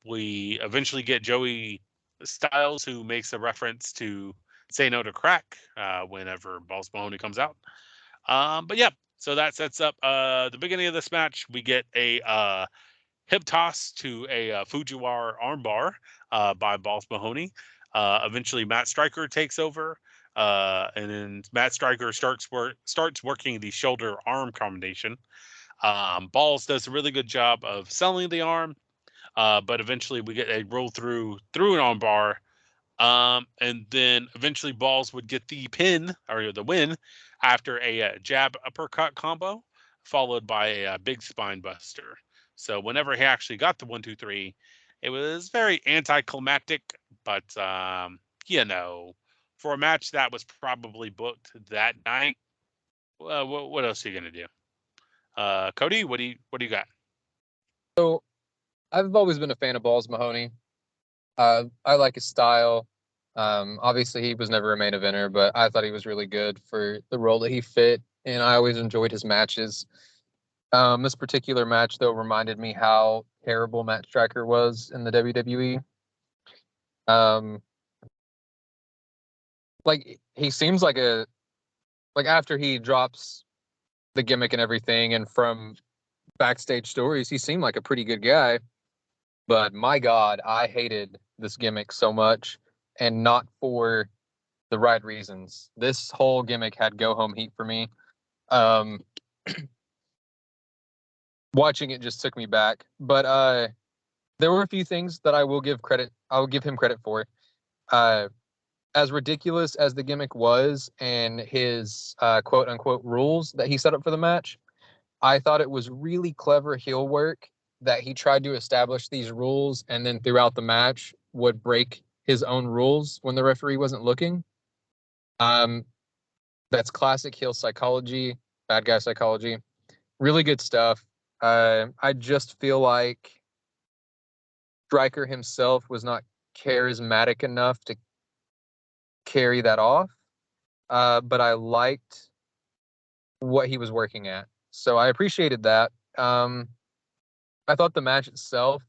We eventually get Joey Styles, who makes a reference to Say No to Crack whenever Balls Mahoney comes out. But yeah, so that sets up the beginning of this match. We get a hip toss to a Fujiwara armbar by Balls Mahoney. Eventually, Matt Striker takes over, and then Matt Striker starts working the shoulder arm combination. Balls does a really good job of selling the arm, but eventually we get a roll through an armbar. And then eventually Balls would get the pin or the win after a jab uppercut combo, followed by a big spine buster. So whenever he actually got the 1, 2, 3, it was very anticlimactic, but for a match that was probably booked that night, what else are you gonna do? Cody, what do you got? So I've always been a fan of Balls Mahoney. I like his style. Obviously, he was never a main eventer, but I thought he was really good for the role that he fit, and I always enjoyed his matches. This particular match, though, reminded me how terrible Matt Striker was in the WWE. Like he seems like after he drops the gimmick and everything, and from backstage stories, he seemed like a pretty good guy. But my God, I hated this gimmick so much, and not for the right reasons. This whole gimmick had go home heat for me. Watching it just took me back. But there were a few things that I will give him credit for. As ridiculous as the gimmick was and his quote unquote rules that he set up for the match, I thought it was really clever heel work that he tried to establish these rules and then throughout the match would break his own rules when the referee wasn't looking. That's classic heel psychology, bad guy psychology. Really good stuff. I just feel like Striker himself was not charismatic enough to carry that off. But I liked what he was working at. So I appreciated that. I thought the match itself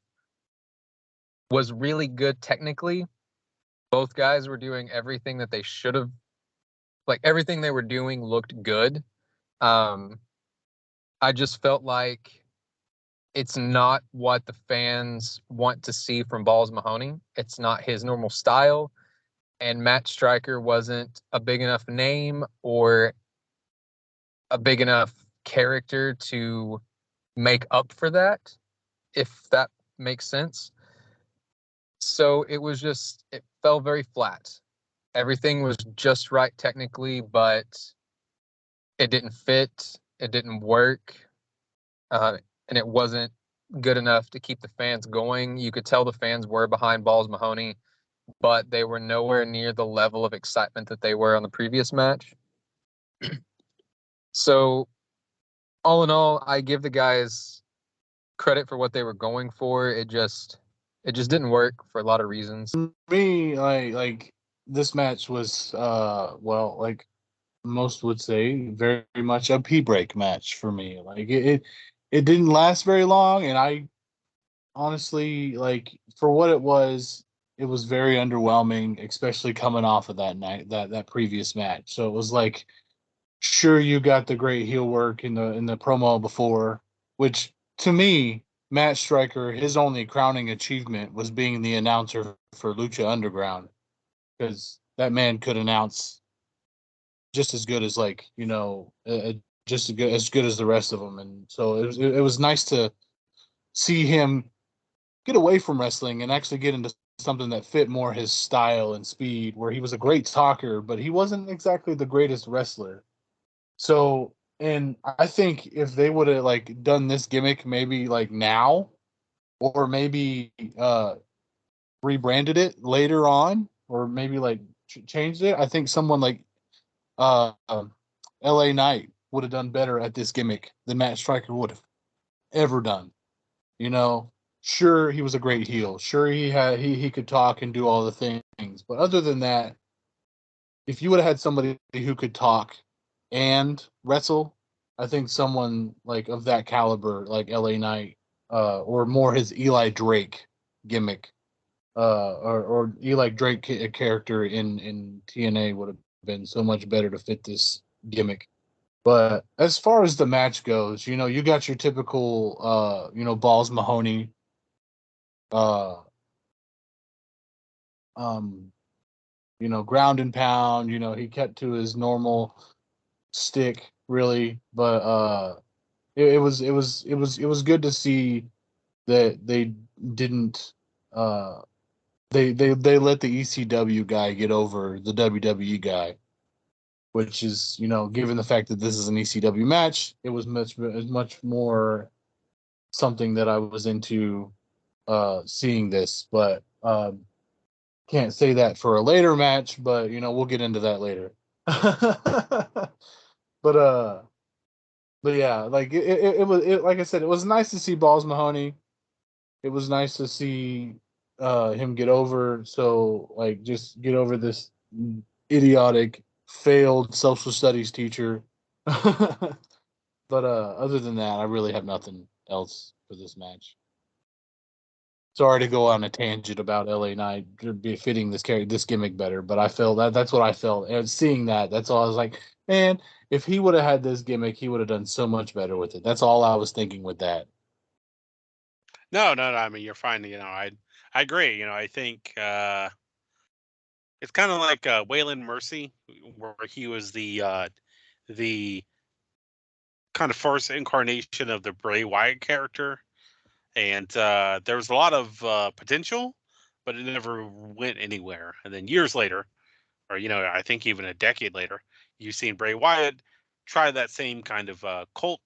was really good technically. Both guys were doing everything that they should have. Like everything they were doing looked good. I just felt like it's not what the fans want to see from Balls Mahoney. It's not his normal style. And Matt Striker wasn't a big enough name or a big enough character to make up for that, if that makes sense. So it fell very flat. Everything was just right technically, but it didn't fit. It didn't work. And it wasn't good enough to keep the fans going. You could tell the fans were behind Balls Mahoney, but they were nowhere near the level of excitement that they were on the previous match. So, all in all, I give the guys credit for what they were going for. It just didn't work for a lot of reasons. For me, like this match was like most would say, very much a pee break match for me. Like it didn't last very long, and I honestly, like, for what it was very underwhelming, especially coming off of that night, that previous match. So it was like, sure, you got the great heel work in the promo before, which to me, Matt Striker, his only crowning achievement was being the announcer for Lucha Underground, because that man could announce just as good as, like, just as good as the rest of them. And so it was nice to see him get away from wrestling and actually get into something that fit more his style and speed, where he was a great talker, but he wasn't exactly the greatest wrestler. So, and I think if they would have, like, done this gimmick maybe like now, or maybe rebranded it later on, or maybe like changed it, I think someone like uh, um, LA Knight would have done better at this gimmick than Matt Striker would have ever done. You know, sure, he was a great heel. Sure, he could talk and do all the things. But other than that, if you would have had somebody who could talk and wrestle, I think someone like of that caliber, like LA Knight, or more his Eli Drake gimmick, or Eli Drake character in TNA would have been so much better to fit this gimmick. But as far as the match goes, you got your typical, Balls Mahoney, uh, um, ground and pound. He kept to his normal stick, really. But it was good to see that they didn't. They let the ECW guy get over the WWE guy, which is, given the fact that this is an ECW match, it was much more something that I was into seeing this. But can't say that for a later match, but we'll get into that later. but but yeah, like it was like I said, it was nice to see Balls Mahoney. It was nice to see him get over, so like just get over this idiotic failed social studies teacher. But other than that, I really have nothing else for this match. Sorry to go on a tangent about LA Knight be fitting this gimmick better, but I felt that's what I felt. And seeing that's all I was like, man, if he would have had this gimmick, he would have done so much better with it. That's all I was thinking with that. No, no, no. I mean, you're fine. I agree. I think it's kind of like Waylon Mercy, where he was the kind of first incarnation of the Bray Wyatt character, and there was a lot of potential, but it never went anywhere. And then years later, or I think even a decade later, you've seen Bray Wyatt try that same kind of cult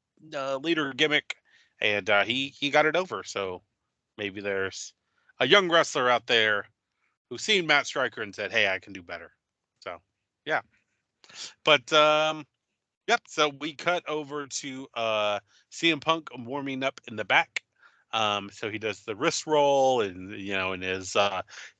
leader gimmick, and he got it over. So maybe there's a young wrestler out there who's seen Matt Striker and said, "Hey, I can do better." So yeah, but yep. So we cut over to CM Punk warming up in the back. So he does the wrist roll and and is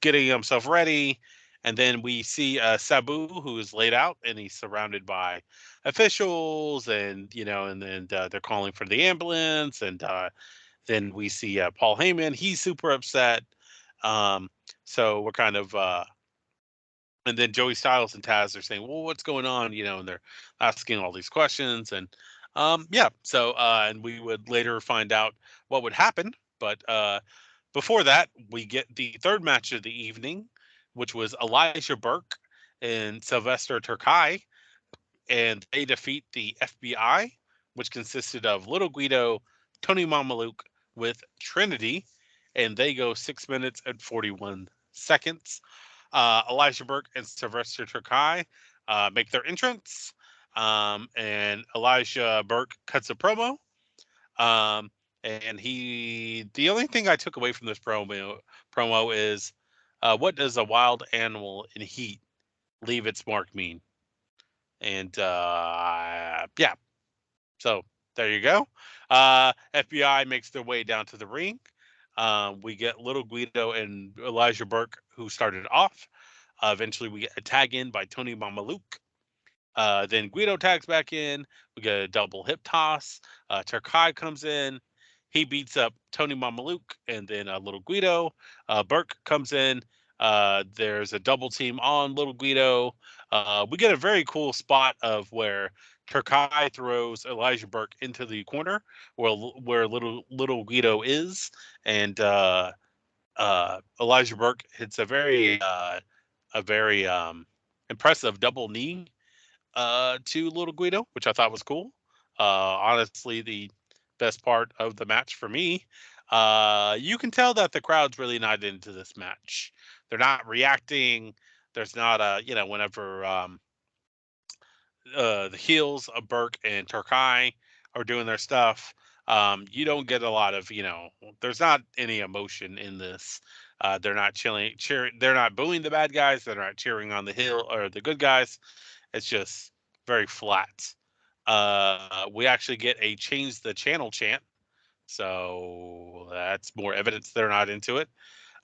getting himself ready. And then we see Sabu, who is laid out, and he's surrounded by officials, and and then they're calling for the ambulance. And then we see Paul Heyman. He's super upset. Um, so we're kind of and then Joey Styles and Taz are saying, "Well, what's going on?" And they're asking all these questions, and yeah. So and we would later find out what would happen, but before that, we get the third match of the evening, which was Elijah Burke and Sylvester Terkay, and they defeat the FBI, which consisted of Little Guido, Tony Mamaluke with Trinity, and they go 6 minutes and 41 seconds. Elijah Burke and Sylvester Terkay make their entrance, and Elijah Burke cuts a promo. Um, and the only thing I took away from this promo is, what does a wild animal in heat leave its mark mean? And yeah, so there you go. FBI makes their way down to the ring. We get Little Guido and Elijah Burke, who started off. Eventually, we get a tag in by Tony Mamaluke. Then Guido tags back in. We get a double hip toss. Turkai comes in. He beats up Tony Mamaluke and then Little Guido. Burke comes in. There's a double team on Little Guido. We get a very cool spot of where Turkai throws Elijah Burke into the corner where little Guido is, and Elijah Burke hits a very impressive double knee to Little Guido, which I thought was cool. Honestly, the best part of the match for me. You can tell that the crowd's really not into this match. They're not reacting. There's not whenever the heels of Burke and Turkai are doing their stuff, you don't get a lot of, there's not any emotion in this. They're not cheering. They're not booing the bad guys. They're not cheering on the hill or the good guys. It's just very flat. We actually get a change the channel chant. So that's more evidence they're not into it.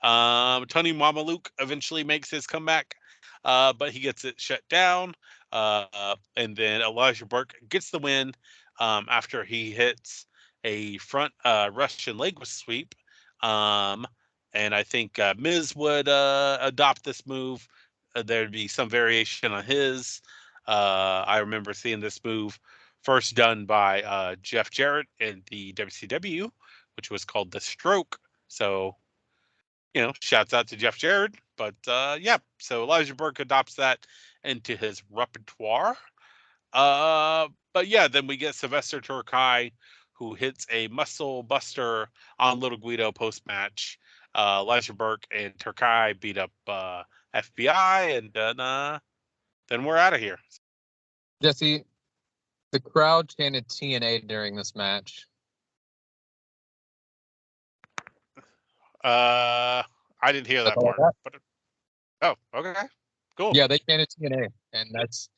Tony Mamaluke eventually makes his comeback, but he gets it shut down. And then Elijah Burke gets the win after he hits a front Russian leg sweep. And I think Miz would adopt this move. There'd be some variation on his. I remember seeing this move first done by Jeff Jarrett in the WCW, which was called the Stroke. So, shouts out to Jeff Jarrett. But yeah, so Elijah Burke adopts that into his repertoire. But yeah, then we get Sylvester Turkai, who hits a muscle buster on Little Guido post match. Elijah Burke and Turkai beat up FBI, and then we're out of here. Jesse, the crowd chanted TNA during this match. I didn't hear that part. But, oh, okay, cool. Yeah, they chanted TNA, and that's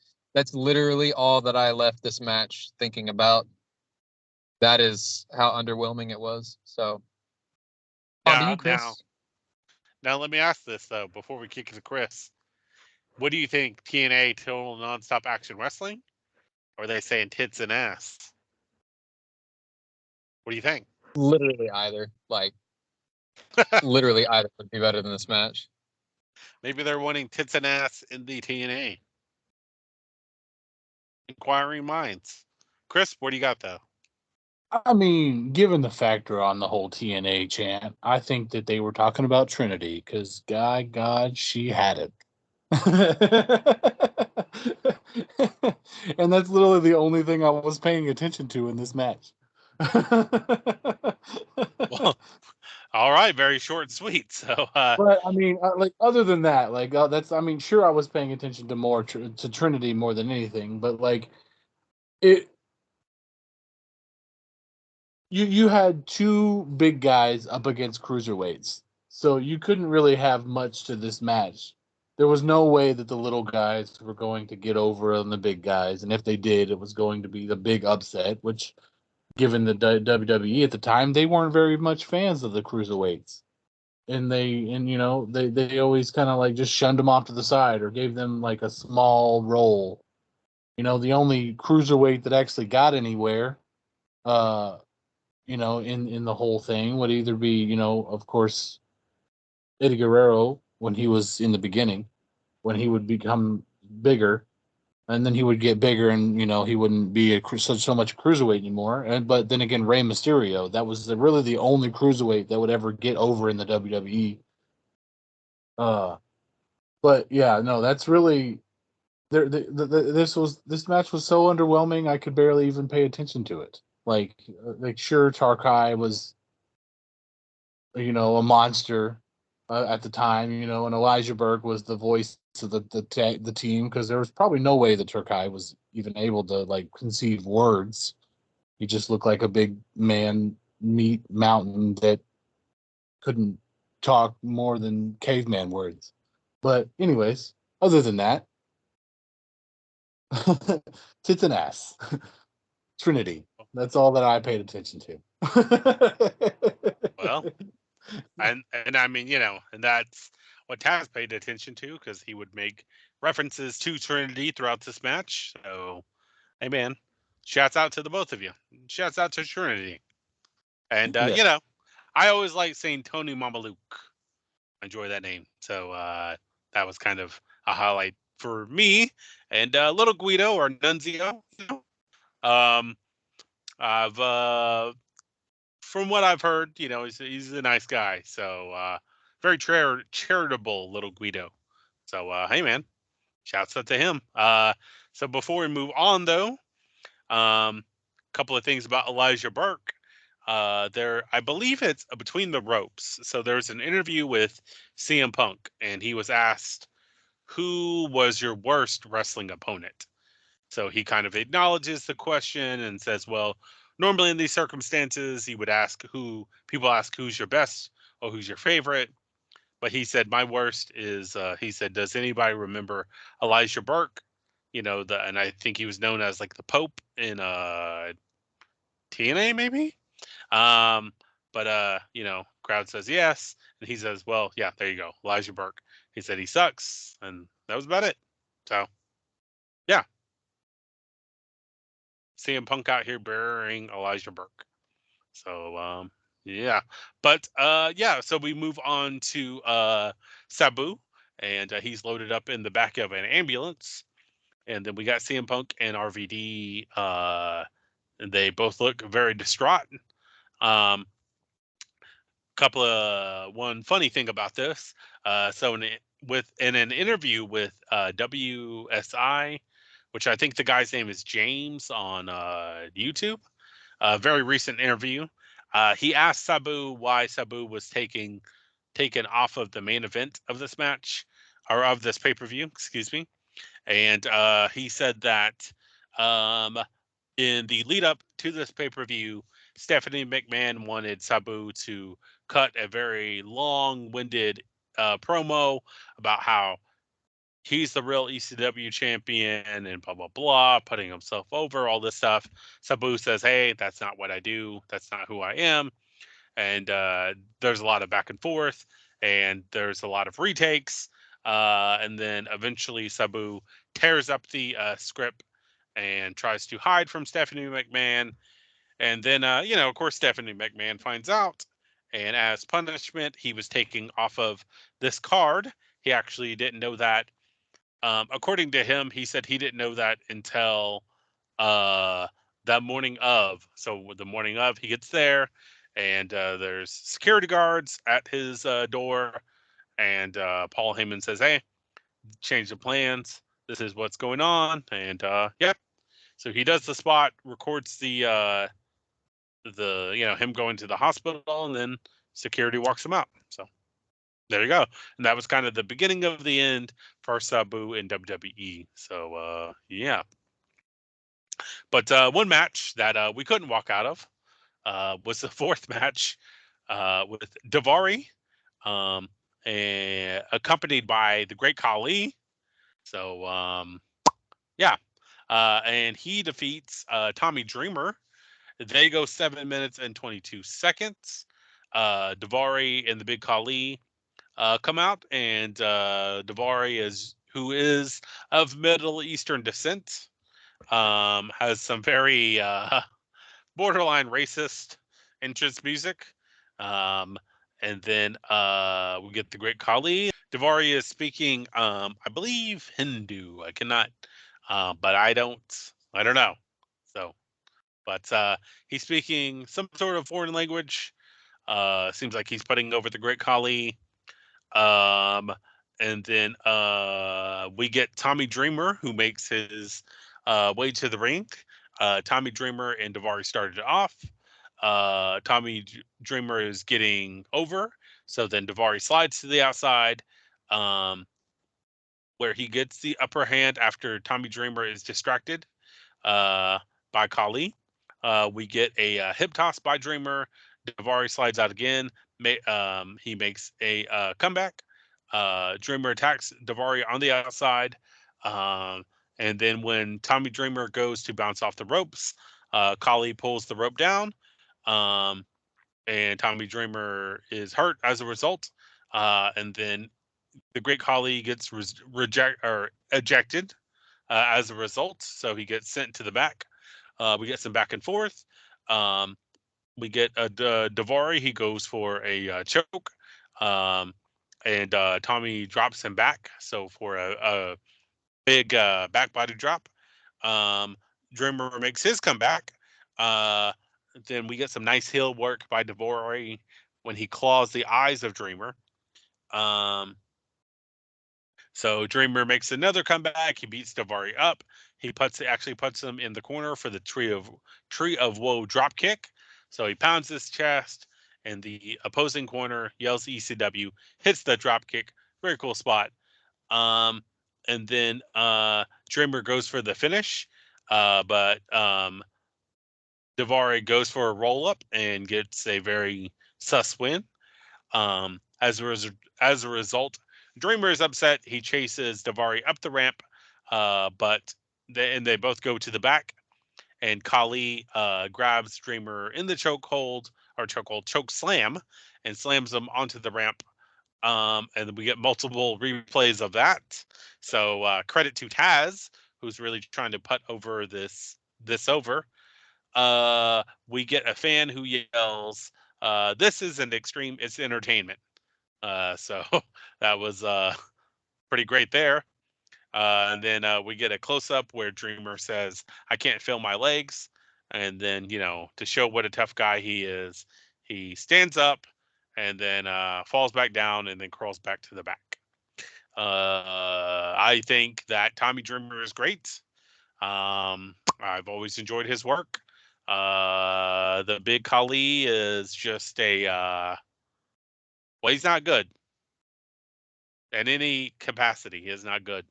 literally all that I left this match thinking about. That is how underwhelming it was. So, on to you, Chris. Now let me ask this though before we kick it to Chris. What do you think, TNA, Total Nonstop Action Wrestling, or are they saying tits and ass? What do you think? Literally either. Literally either would be better than this match. Maybe they're wanting tits and ass in the TNA. Inquiring minds. Chris, what do you got though? I mean, given the factor on the whole TNA chant, I think that they were talking about Trinity because, God, she had it. And that's literally the only thing I was paying attention to in this match. Well, all right, very short and sweet. So, but I mean, other than that, sure, I was paying attention to more to Trinity more than anything, but you had two big guys up against cruiserweights, so you couldn't really have much to this match. There was no way that the little guys were going to get over on the big guys, and if they did, it was going to be the big upset, which, given the WWE at the time, they weren't very much fans of the cruiserweights. And they always kind of just shunned them off to the side or gave them a small role. The only cruiserweight that actually got anywhere, in the whole thing would either be, of course, Eddie Guerrero when he was in the beginning, when he would become bigger, and then he would get bigger, and he wouldn't be so much cruiserweight anymore. But then again, Rey Mysterio, that was really the only cruiserweight that would ever get over in the WWE. But yeah, no, that's really this match was so underwhelming. I could barely even pay attention to it. Sure, Turkai was, a monster at the time, and Elijah Burke was the voice of the team, because there was probably no way that Turkai was even able to conceive words. He just looked like a big man meat mountain that couldn't talk more than caveman words. But anyways, other than that, tits and ass. Trinity. That's all that I paid attention to. Well, and I mean, and that's what Taz paid attention to, because he would make references to Trinity throughout this match. So, hey man, shouts out to the both of you. Shouts out to Trinity. And Yeah. you know, I always like saying Tony Mamaluke. I enjoy that name. So that was kind of a highlight for me. And little Guido or Nunzio, you know, I've from what I've heard, you know, he's a nice guy. So very charitable little Guido. So hey man, shouts out to him. So before we move on though, a couple of things about Elijah Burke. I believe it's Between the Ropes. So there's an interview with CM Punk, and he was asked, "Who was your worst wrestling opponent?" So he kind of acknowledges the question and says, "Well, normally in these circumstances, he would ask people ask who's your best or who's your favorite." But he said, "My worst is," he said, "Does anybody remember Elijah Burke? You know, and I think he was known as like the Pope in TNA, maybe." Um, but you know, crowd says yes, and he says, "Well, yeah, there you go, Elijah Burke." He said he sucks, and that was about it. So, yeah, CM Punk out here burying Elijah Burke. So, yeah, but yeah, so we move on to Sabu, and he's loaded up in the back of an ambulance, and then we got CM Punk and RVD. And they both look very distraught. Um, Couple of one funny thing about this. So in an interview with WSI, which I think the guy's name is James on YouTube, a very recent interview. He asked Sabu why Sabu was taken off of the main event of this match or of this pay-per-view, excuse me. And he said that um, in the lead up to this pay-per-view, Stephanie McMahon wanted Sabu to cut a very long-winded promo about how he's the real ECW champion and blah blah blah, putting himself over, all this stuff. Sabu says, "Hey, that's not what I do. That's not who I am." And there's a lot of back and forth, and there's a lot of retakes, and then eventually Sabu tears up the script and tries to hide from Stephanie McMahon. And then, you know, of course, Stephanie McMahon finds out. And as punishment, he was taken off of this card. He actually didn't know that. According to him, he said he didn't know that until uh, the morning of. So the morning of, he gets there, and there's security guards at his door. And Paul Heyman says, "Hey, change the plans. This is what's going on." And yeah, so he does the spot, records the you know, him going to the hospital, and then security walks him out. So there you go. And that was kind of the beginning of the end for Sabu in WWE. So yeah. But one match that we couldn't walk out of was the fourth match with Davari, um, accompanied by the Great Khali. So yeah, and he defeats Tommy Dreamer. They go 7 minutes and 22 seconds. Davari and the Big Khali come out, and Davari who is of Middle Eastern descent, has some very borderline racist entrance music. Um, and then we get the Great Khali. Davari is speaking, I believe, Hindu. I cannot, but I don't know. So, but he's speaking some sort of foreign language. Seems like he's putting over the Great Khali. Um, and then we get Tommy Dreamer, who makes his way to the ring. Tommy Dreamer and Davari started it off. Tommy Dreamer is getting over, so then Davari slides to the outside, where he gets the upper hand after Tommy Dreamer is distracted by Khali. We get a hip toss by Dreamer. Davari slides out again. He makes a comeback. Dreamer attacks Davari on the outside. And then when Tommy Dreamer goes to bounce off the ropes, Khali pulls the rope down. And Tommy Dreamer is hurt as a result. And then the Great Khali gets ejected as a result, so he gets sent to the back. We get some back and forth. We get a Davari. He goes for a choke, and Tommy drops him back. So for a big back body drop, Dreamer makes his comeback. Then we get some nice heel work by Davari when he claws the eyes of Dreamer. So Dreamer makes another comeback. He beats Davari up. He actually puts him in the corner for the Tree of Woe drop kick. So he pounds his chest, and the opposing corner yells ECW, hits the drop kick. Very cool spot. And then Dreamer goes for the finish, but Davari goes for a roll up and gets a very sus win. As a result, Dreamer is upset. He chases Davari up the ramp, but they both go to the back. And Khali grabs Dreamer in the choke slam, and slams him onto the ramp. And we get multiple replays of that. So credit to Taz, who's really trying to put over this over. We get a fan who yells, "This isn't extreme; it's entertainment." So that was pretty great there. And then we get a close up where Dreamer says, "I can't feel my legs." And then, to show what a tough guy he is, he stands up and then falls back down and then crawls back to the back. I think that Tommy Dreamer is great. I've always enjoyed his work. The Big Khali is just well, he's not good. In any capacity, he is not good.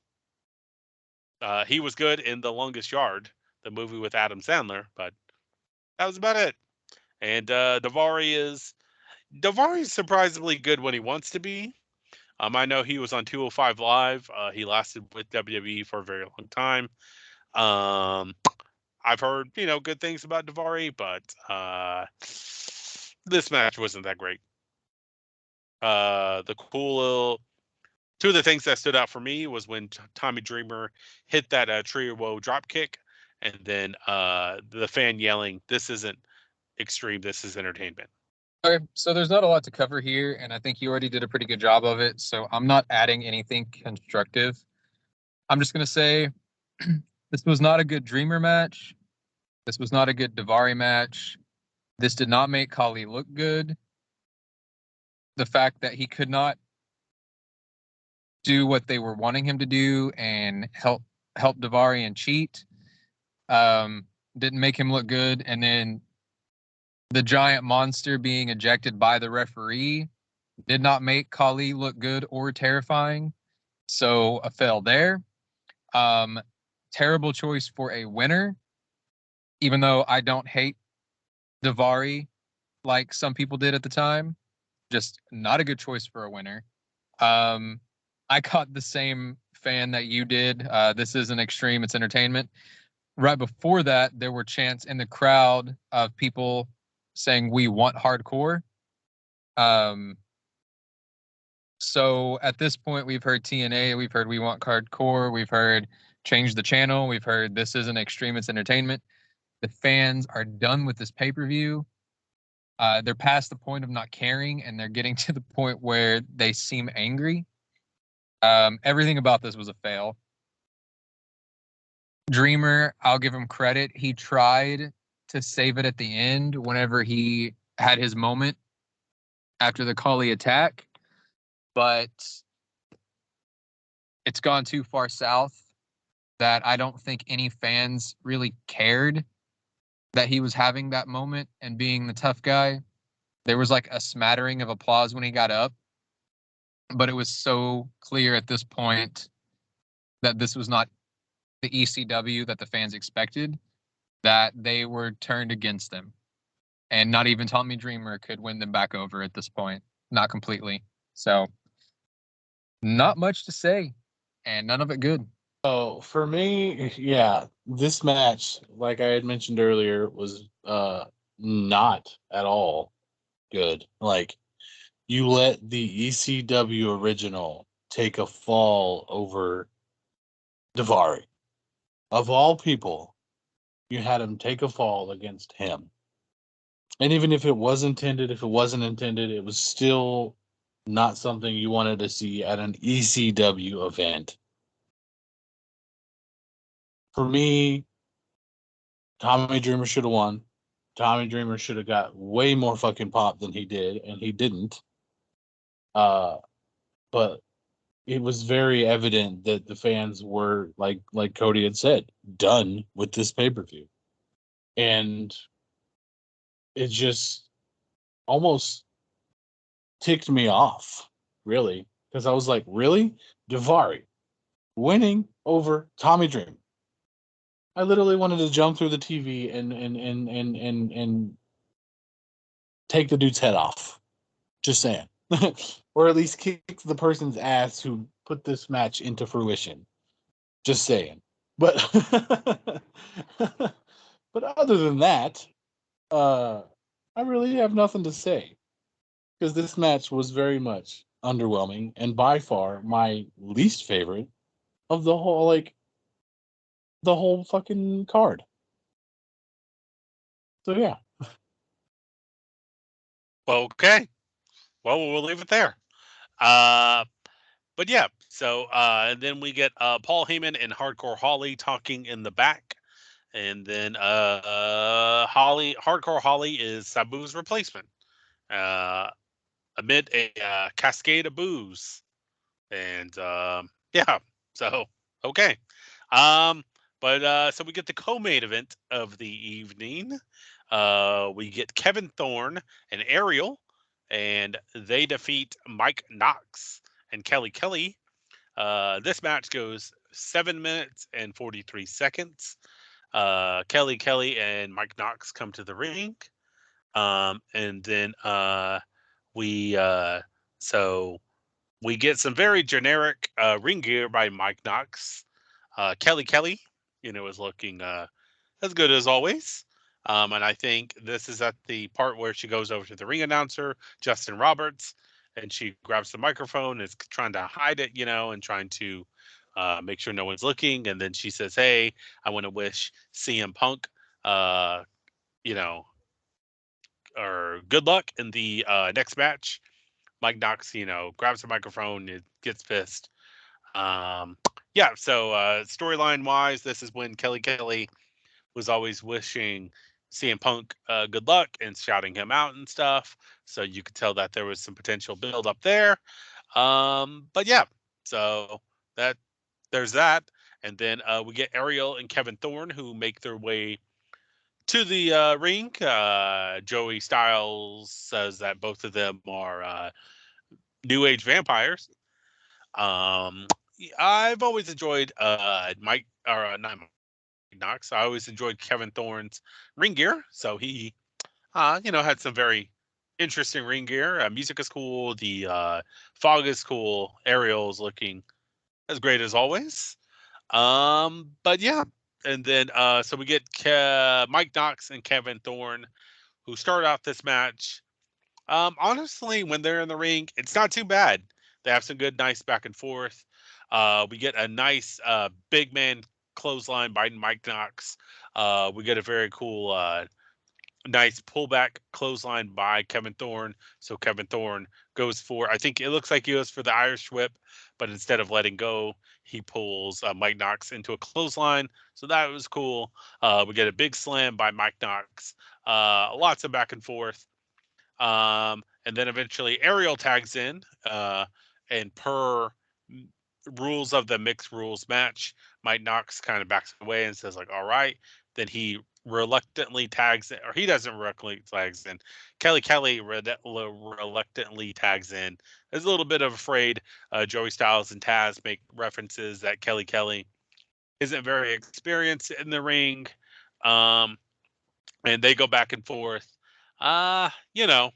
He was good in The Longest Yard, the movie with Adam Sandler, but that was about it. And Davari is surprisingly good when he wants to be. I know he was on 205 Live. He lasted with WWE for a very long time. I've heard, good things about Davari, but this match wasn't that great. Two of the things that stood out for me was when Tommy Dreamer hit that Tree of Woe drop kick, and then the fan yelling, "This isn't extreme, this is entertainment." Okay, so there's not a lot to cover here, and I think you already did a pretty good job of it, so I'm not adding anything constructive. I'm just going to say this was not a good Dreamer match. This was not a good Davari match. This did not make Khali look good. The fact that he could not do what they were wanting him to do and help Davari and cheat didn't make him look good. And then the giant monster being ejected by the referee did not make Khali look good or terrifying. So a fail there. Terrible choice for a winner, even though I don't hate Davari like some people did at the time. Just not a good choice for a winner. I caught the same fan that you did. This isn't extreme, it's entertainment. Right before that, there were chants in the crowd of people saying, "We want hardcore." So at this point, we've heard TNA, we've heard "We want hardcore," we've heard "Change the channel," we've heard "This isn't extreme, it's entertainment." The fans are done with this pay-per-view. They're past the point of not caring, and they're getting to the point where they seem angry. Everything about this was a fail. Dreamer, I'll give him credit. He tried to save it at the end whenever he had his moment after the Khali attack, but it's gone too far south that I don't think any fans really cared that he was having that moment and being the tough guy. There was like a smattering of applause when he got up, but it was so clear at this point that this was not the ECW that the fans expected, that they were turned against him. And not even Tommy Dreamer could win them back over at this point. Not completely. So, not much to say, and none of it good. Oh, for me, yeah, this match, like I had mentioned earlier, was not at all good. Like, you let the ECW original take a fall over Daivari. Of all people, you had him take a fall against him. And even if it was intended, if it wasn't intended, it was still not something you wanted to see at an ECW event. For me, Tommy Dreamer should have won. Tommy Dreamer should have got way more fucking pop than he did, and he didn't. But it was very evident that the fans were, like Cody had said, done with this pay-per-view. And it just almost ticked me off, really, because I was like, really? Daivari winning over Tommy Dreamer. I literally wanted to jump through the TV and take the dude's head off. Just saying. Or at least kick the person's ass who put this match into fruition. Just saying. But but other than that, I really have nothing to say. Because this match was very much underwhelming and by far my least favorite of the whole fucking card. So yeah. Okay. Well, we'll leave it there. But yeah, so and then we get Paul Heyman and Hardcore Holly talking in the back. And then Hardcore Holly is Sabu's replacement. Amid a cascade of boos. And yeah, so okay. So we get the co-main event of the evening. We get Kevin Thorne and Ariel, and they defeat Mike Knox and Kelly Kelly. This match goes 7 minutes and 43 seconds. Kelly Kelly and Mike Knox come to the ring. And then we get some very generic ring gear by Mike Knox. Kelly Kelly, is looking as good as always. And I think this is at the part where she goes over to the ring announcer, Justin Roberts, and she grabs the microphone and is trying to hide it, and trying to make sure no one's looking. And then she says, "Hey, I want to wish CM Punk, or good luck in the next match." Mike Knox, grabs the microphone, it gets pissed. So storyline wise, this is when Kelly Kelly was always wishing CM Punk good luck and shouting him out and stuff. So you could tell that there was some potential build up there. But yeah, so there's that. And then we get Ariel and Kevin Thorne who make their way to the ring. Joey Styles says that both of them are New Age vampires. I've always enjoyed Mike or not Mike Knox. I always enjoyed Kevin Thorne's ring gear. So he, had some very interesting ring gear. Music is cool. The fog is cool. Ariel's looking as great as always. But yeah, and then so we get Mike Knox and Kevin Thorne who start out this match. Honestly, when they're in the ring, it's not too bad. They have some good, nice back and forth. We get a nice big man clothesline by Mike Knox. We get a very cool, nice pullback clothesline by Kevin Thorne. So Kevin Thorne goes for, I think it looks like he goes for the Irish whip, but instead of letting go, he pulls Mike Knox into a clothesline. So that was cool. We get a big slam by Mike Knox. Lots of back and forth. And then eventually Ariel tags in, and per rules of the mixed rules match, Mike Knox kind of backs away and says like, all right. Then he reluctantly tags in, or he doesn't reluctantly tags in. Kelly Kelly reluctantly tags in. There's a little bit of afraid. Joey Styles and Taz make references that Kelly Kelly isn't very experienced in the ring. And they go back and forth. It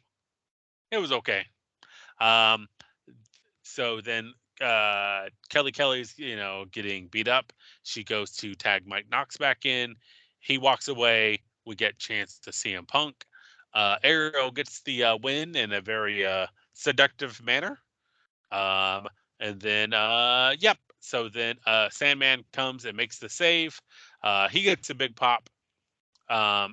was okay. So then Kelly Kelly's, getting beat up. She goes to tag Mike Knox back in. He walks away. We get a chance to CM Punk. Ariel gets the win in a very seductive manner. And then, yep. So then Sandman comes and makes the save. He gets a big pop.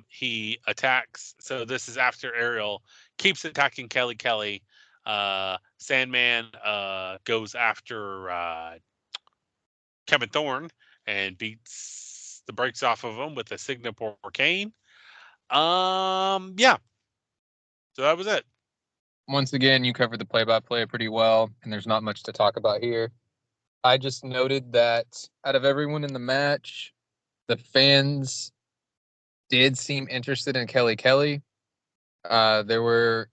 He attacks. So this is after Ariel keeps attacking Kelly. Sandman goes after Kevin Thorne and beats the brakes off of him with a Singapore cane. Yeah. So that was it. Once again, you covered the play-by-play pretty well, and there's not much to talk about here. I just noted that out of everyone in the match, the fans did seem interested in Kelly. There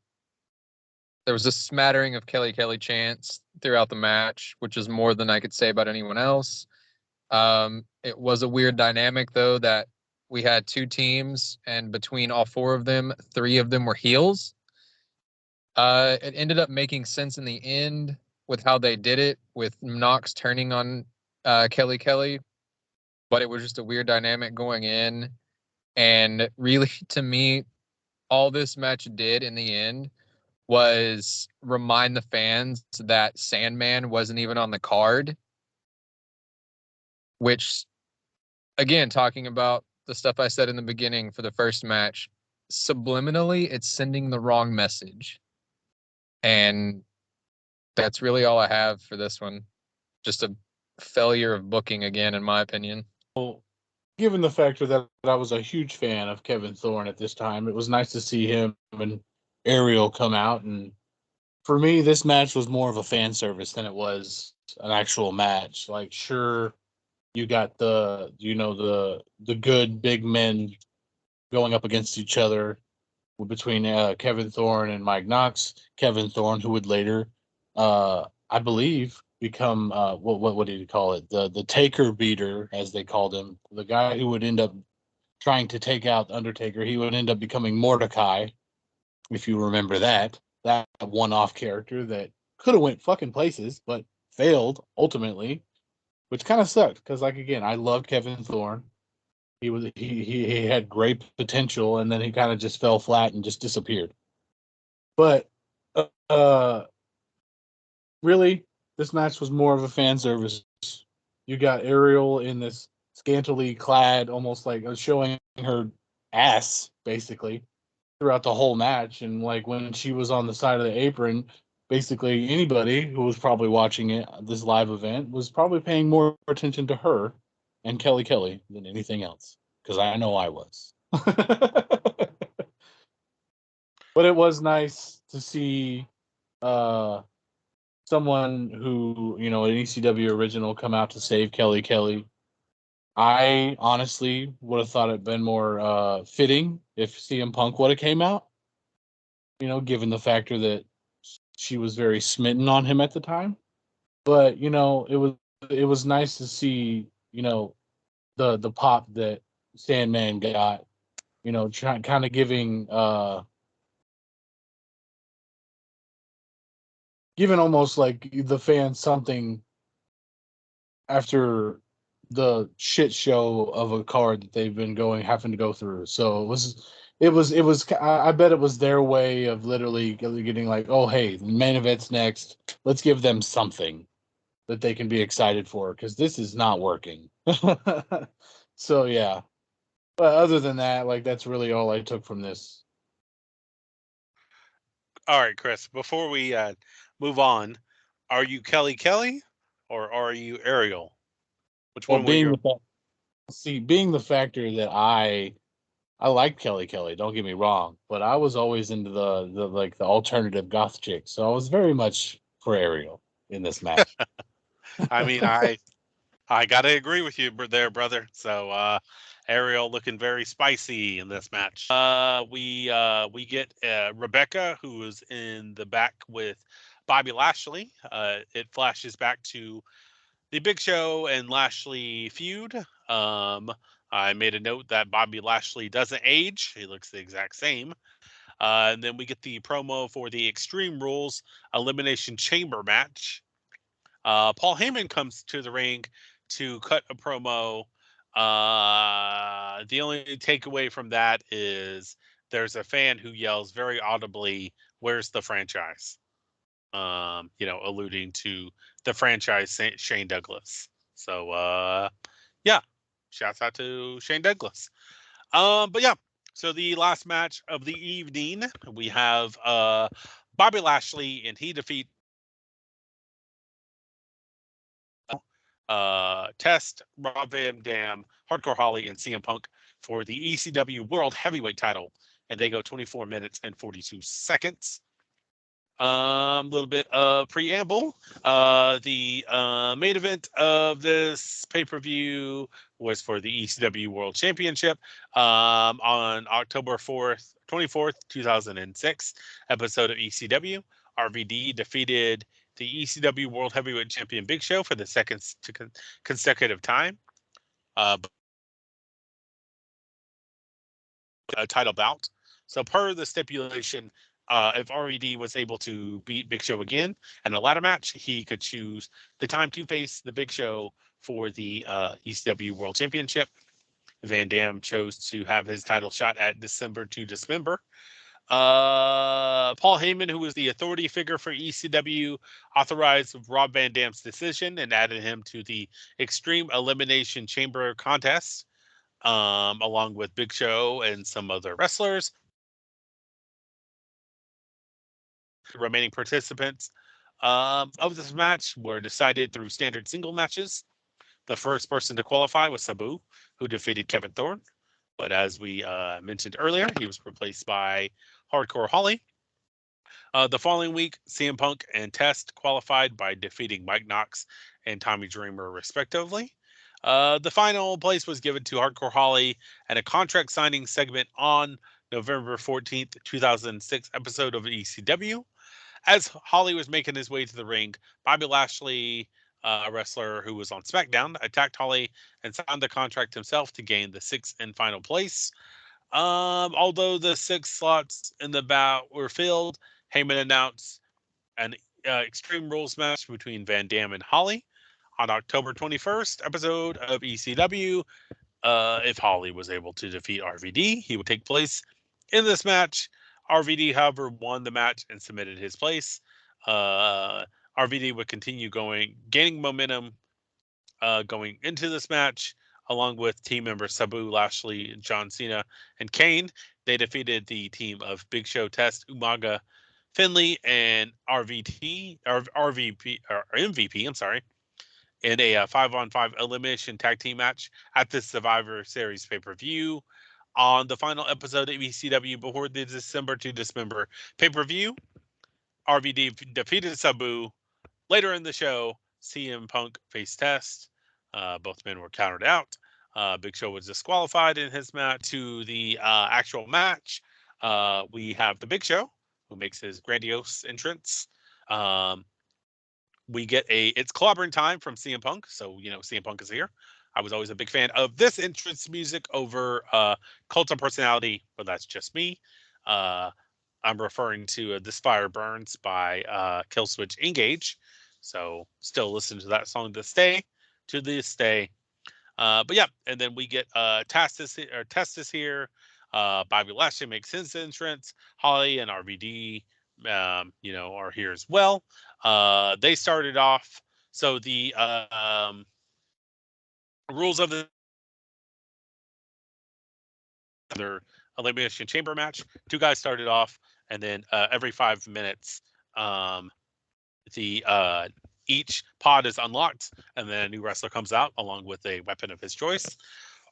was a smattering of Kelly chants throughout the match, which is more than I could say about anyone else. It was a weird dynamic, though, that we had two teams, and between all four of them, three of them were heels. It ended up making sense in the end with how they did it, with Knox turning on Kelly, but it was just a weird dynamic going in. And really, to me, all this match did in the end was remind the fans that Sandman wasn't even on the card, which, again, talking about the stuff I said in the beginning for the first match, subliminally, it's sending the wrong message. And that's really all I have for this one. Just a failure of booking again, in my opinion. Well, given the factor that I was a huge fan of Kevin Thorne at this time, it was nice to see him and Ariel come out. And for me, this match was more of a fan service than it was an actual match. Like, sure, you got the good big men going up against each other between Kevin Thorne and Mike Knox. Kevin Thorne, who would later, I believe, become what did he call it? The Taker Beater, as they called him, the guy who would end up trying to take out Undertaker. He would end up becoming Mordecai, if you remember that one-off character that could have went fucking places, but failed ultimately, which kind of sucked because, like, again, I loved Kevin Thorne. He had great potential, and then he kind of just fell flat and just disappeared. But really, this match was more of a fan service. You got Ariel in this scantily clad, almost like showing her ass, basically, throughout the whole match. And like when she was on the side of the apron, basically anybody who was probably watching this live event, was probably paying more attention to her and Kelly than anything else. Because I know I was. But it was nice to see someone who, an ECW original come out to save Kelly. I honestly would have thought it'd been more fitting if CM Punk would have came out, given the factor that she was very smitten on him at the time. But, it was nice to see, the pop that Sandman got, kind of giving almost like the fans something after the shit show of a card that they've been having to go through. So it was I bet it was their way of literally getting like, oh, hey, the main event's next, let's give them something that they can be excited for, because this is not working. So yeah, but other than that, like, that's really all I took from this. All right, Chris, before we move on, are you Kelly or are you Ariel? Which Well, one were you? being the factor that I like Kelly. Don't get me wrong, but I was always into the alternative goth chick, so I was very much for Ariel in this match. I mean, I gotta agree with you there, brother. So Ariel looking very spicy in this match. We get Rebecca, who is in the back with Bobby Lashley. It flashes back to the Big Show and Lashley feud. I made a note that Bobby Lashley doesn't age; he looks the exact same. And then we get the promo for the Extreme Rules Elimination Chamber match. Paul Heyman comes to the ring to cut a promo. The only takeaway from that is there's a fan who yells very audibly, "Where's the franchise?" alluding to the franchise Shane Douglas. So, yeah, shouts out to Shane Douglas. But yeah, so the last match of the evening, we have Bobby Lashley, and he defeats Test, Rob Van Dam, Hardcore Holly, and CM Punk for the ECW World Heavyweight title, and they go 24 minutes and 42 seconds. A little bit of preamble. The main event of this pay-per-view was for the ECW World Championship on October 24th, 2006, episode of ECW. RVD defeated the ECW World Heavyweight Champion Big Show for the second consecutive time. A title bout. So per the stipulation, if RED was able to beat Big Show again in a ladder match, he could choose the time to face the Big Show for the ECW World Championship. Van Dam chose to have his title shot at December to Dismember. Paul Heyman, who was the authority figure for ECW, authorized Rob Van Dam's decision and added him to the Extreme Elimination Chamber contest, along with Big Show and some other wrestlers. Remaining participants of this match were decided through standard single matches. The first person to qualify was Sabu, who defeated Kevin Thorne. But as we mentioned earlier, he was replaced by Hardcore Holly. The following week, CM Punk and Test qualified by defeating Mike Knox and Tommy Dreamer, respectively. The final place was given to Hardcore Holly and a contract signing segment on November 14th, 2006 episode of ECW. As Holly was making his way to the ring, Bobby Lashley, a wrestler who was on SmackDown, attacked Holly and signed the contract himself to gain the sixth and final place. Although the 6 slots in the bout were filled, Heyman announced an Extreme Rules match between Van Dam and Holly on October 21st episode of ECW. If Holly was able to defeat RVD, he would take place in this match. RVD, however, won the match and submitted his place. RVD would continue gaining momentum going into this match, along with team members Sabu, Lashley, John Cena, and Kane. They defeated the team of Big Show, Test, Umaga, Finley, and RVP, I'm sorry, in a 5-on-5 elimination tag team match at the Survivor Series pay-per-view. On the final episode of ECW before the December to Dismember pay-per-view, RVD defeated Sabu. Later in the show, CM Punk faced Test. Both men were counted out. Big Show was disqualified in his match. To the actual match, we have the Big Show, who makes his grandiose entrance. We get it's clobbering time from CM Punk. So, CM Punk is here. I was always a big fan of this entrance music over Cult of Personality, but that's just me. I'm referring to This Fire Burns by Killswitch Engage. So still listen to that song to this day. But yeah, and then we get Testis here. Bobby Lashley makes his entrance. Holly and RVD, are here as well. They started off. So the rules of their Elimination Chamber match. 2 guys started off, and then every 5 minutes, each pod is unlocked, and then a new wrestler comes out along with a weapon of his choice.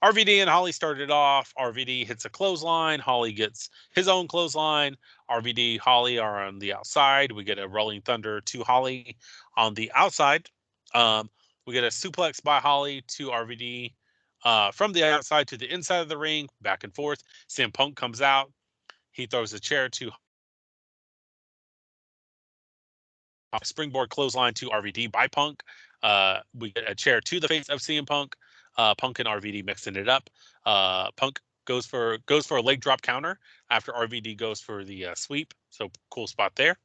RVD and Holly started off. RVD hits a clothesline. Holly gets his own clothesline. RVD, Holly are on the outside. We get a Rolling Thunder to Holly on the outside. We get a suplex by Holly to RVD from the outside to the inside of the ring, back and forth. CM Punk comes out. He throws a chair to springboard clothesline to RVD by Punk. We get a chair to the face of CM Punk. Punk and RVD mixing it up. Punk goes for a leg drop counter after RVD goes for the sweep. So cool spot there.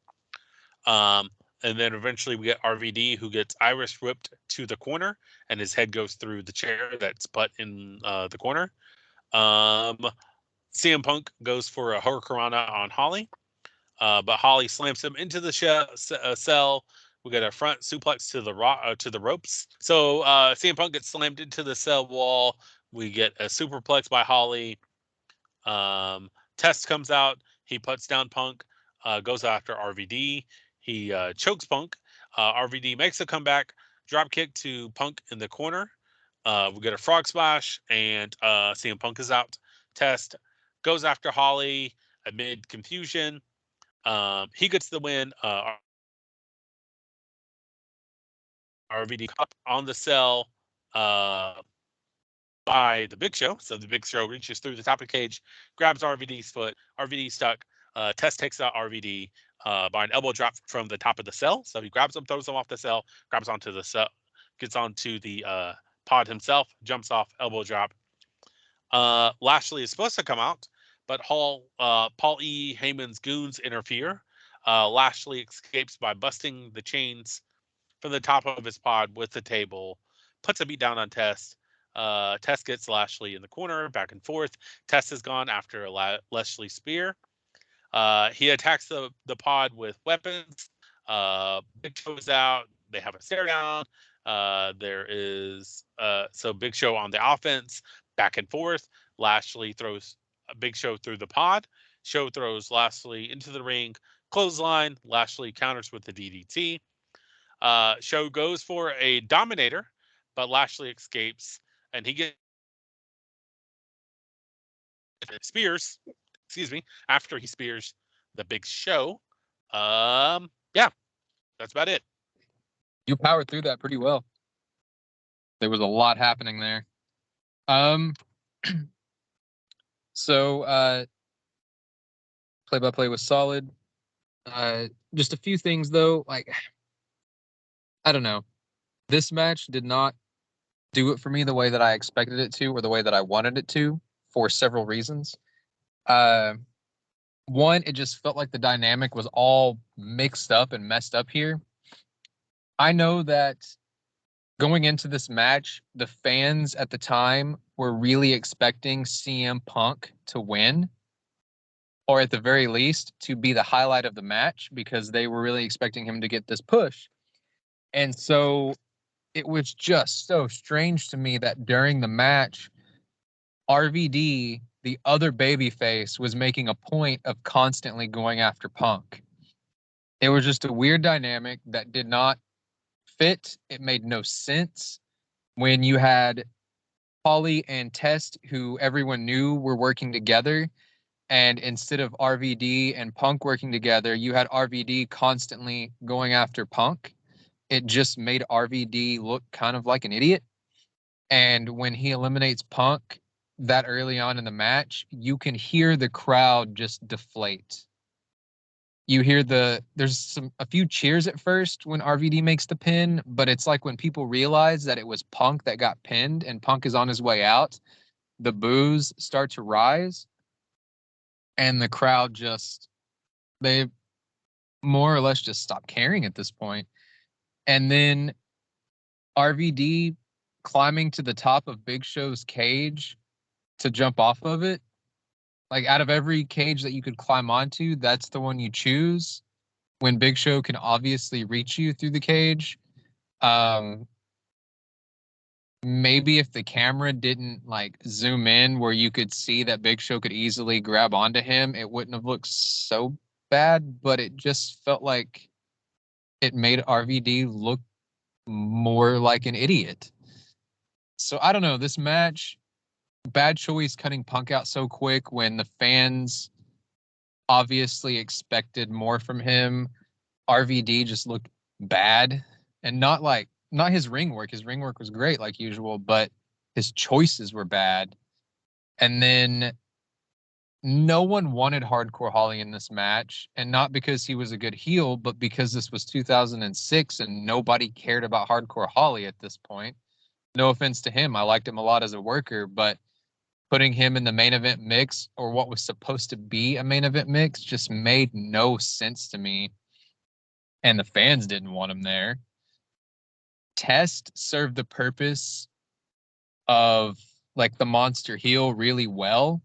And then eventually we get RVD, who gets Irish whipped to the corner, and his head goes through the chair that's butt in the corner. CM Punk goes for a Hurricanrana on Holly. But Holly slams him into the cell. We get a front suplex to the ropes. So CM Punk gets slammed into the cell wall. We get a superplex by Holly. Test comes out. He puts down Punk. Goes after RVD. He chokes Punk. RVD makes a comeback. Drop kick to Punk in the corner. We get a frog splash, and CM Punk is out. Test goes after Holly amid confusion. He gets the win. RVD on the cell by the Big Show. So the Big Show reaches through the top of the cage, grabs RVD's foot. RVD stuck. Test takes out RVD by an elbow drop from the top of the cell. So he grabs him, throws him off the cell, grabs onto the cell, gets onto the pod himself, jumps off, elbow drop. Lashley is supposed to come out, but Paul E. Heyman's goons interfere. Lashley escapes by busting the chains from the top of his pod with the table, puts a beat down on Test. Test gets Lashley in the corner, back and forth. Test is gone after a Lashley spear. He attacks the pod with weapons. Big Show is out. They have a stare down. There is so Big Show on the offense, back and forth. Lashley throws a Big Show through the pod. Show throws Lashley into the ring. Clothesline. Lashley counters with the DDT. Show goes for a Dominator, but Lashley escapes, and he gets spears. Excuse me. After he spears the Big Show. Yeah, that's about it. You powered through that pretty well. There was a lot happening there. So play-by-play was solid. Just a few things though, like I don't know. This match did not do it for me the way that I expected it to, or the way that I wanted it to, for several reasons. One, it just felt like the dynamic was all mixed up and messed up here. I know that going into this match, the fans at the time were really expecting CM Punk to win, or at the very least to be the highlight of the match, because they were really expecting him to get this push. And so it was just so strange to me that during the match, RVD, the other babyface, was making a point of constantly going after Punk. It was just a weird dynamic that did not fit. It made no sense when you had Holly and Test, who everyone knew were working together, and instead of RVD and Punk working together, you had RVD constantly going after Punk. It just made RVD look kind of like an idiot. And when he eliminates Punk that early on in the match, you can hear the crowd just deflate. You hear there's a few cheers at first when RVD makes the pin, but it's like when people realize that it was Punk that got pinned and Punk is on his way out, the boos start to rise, and the crowd they more or less just stop caring at this point. And then RVD climbing to the top of Big Show's cage to jump off of it. Like, out of every cage that you could climb onto, that's the one you choose when Big Show can obviously reach you through the cage. Maybe if the camera didn't like zoom in where you could see that Big Show could easily grab onto him, it wouldn't have looked so bad, but it just felt like it made RVD look more like an idiot. So I don't know, this match, bad choice cutting Punk out so quick when the fans obviously expected more from him. RVD just looked bad, and not his ring work. His ring work was great like usual, but his choices were bad. And then no one wanted Hardcore Holly in this match, and not because he was a good heel, but because this was 2006 and nobody cared about Hardcore Holly at this point. No offense to him, I liked him a lot as a worker, but putting him in the main event mix, or what was supposed to be a main event mix, just made no sense to me. And the fans didn't want him there. Test served the purpose of like the monster heel really well.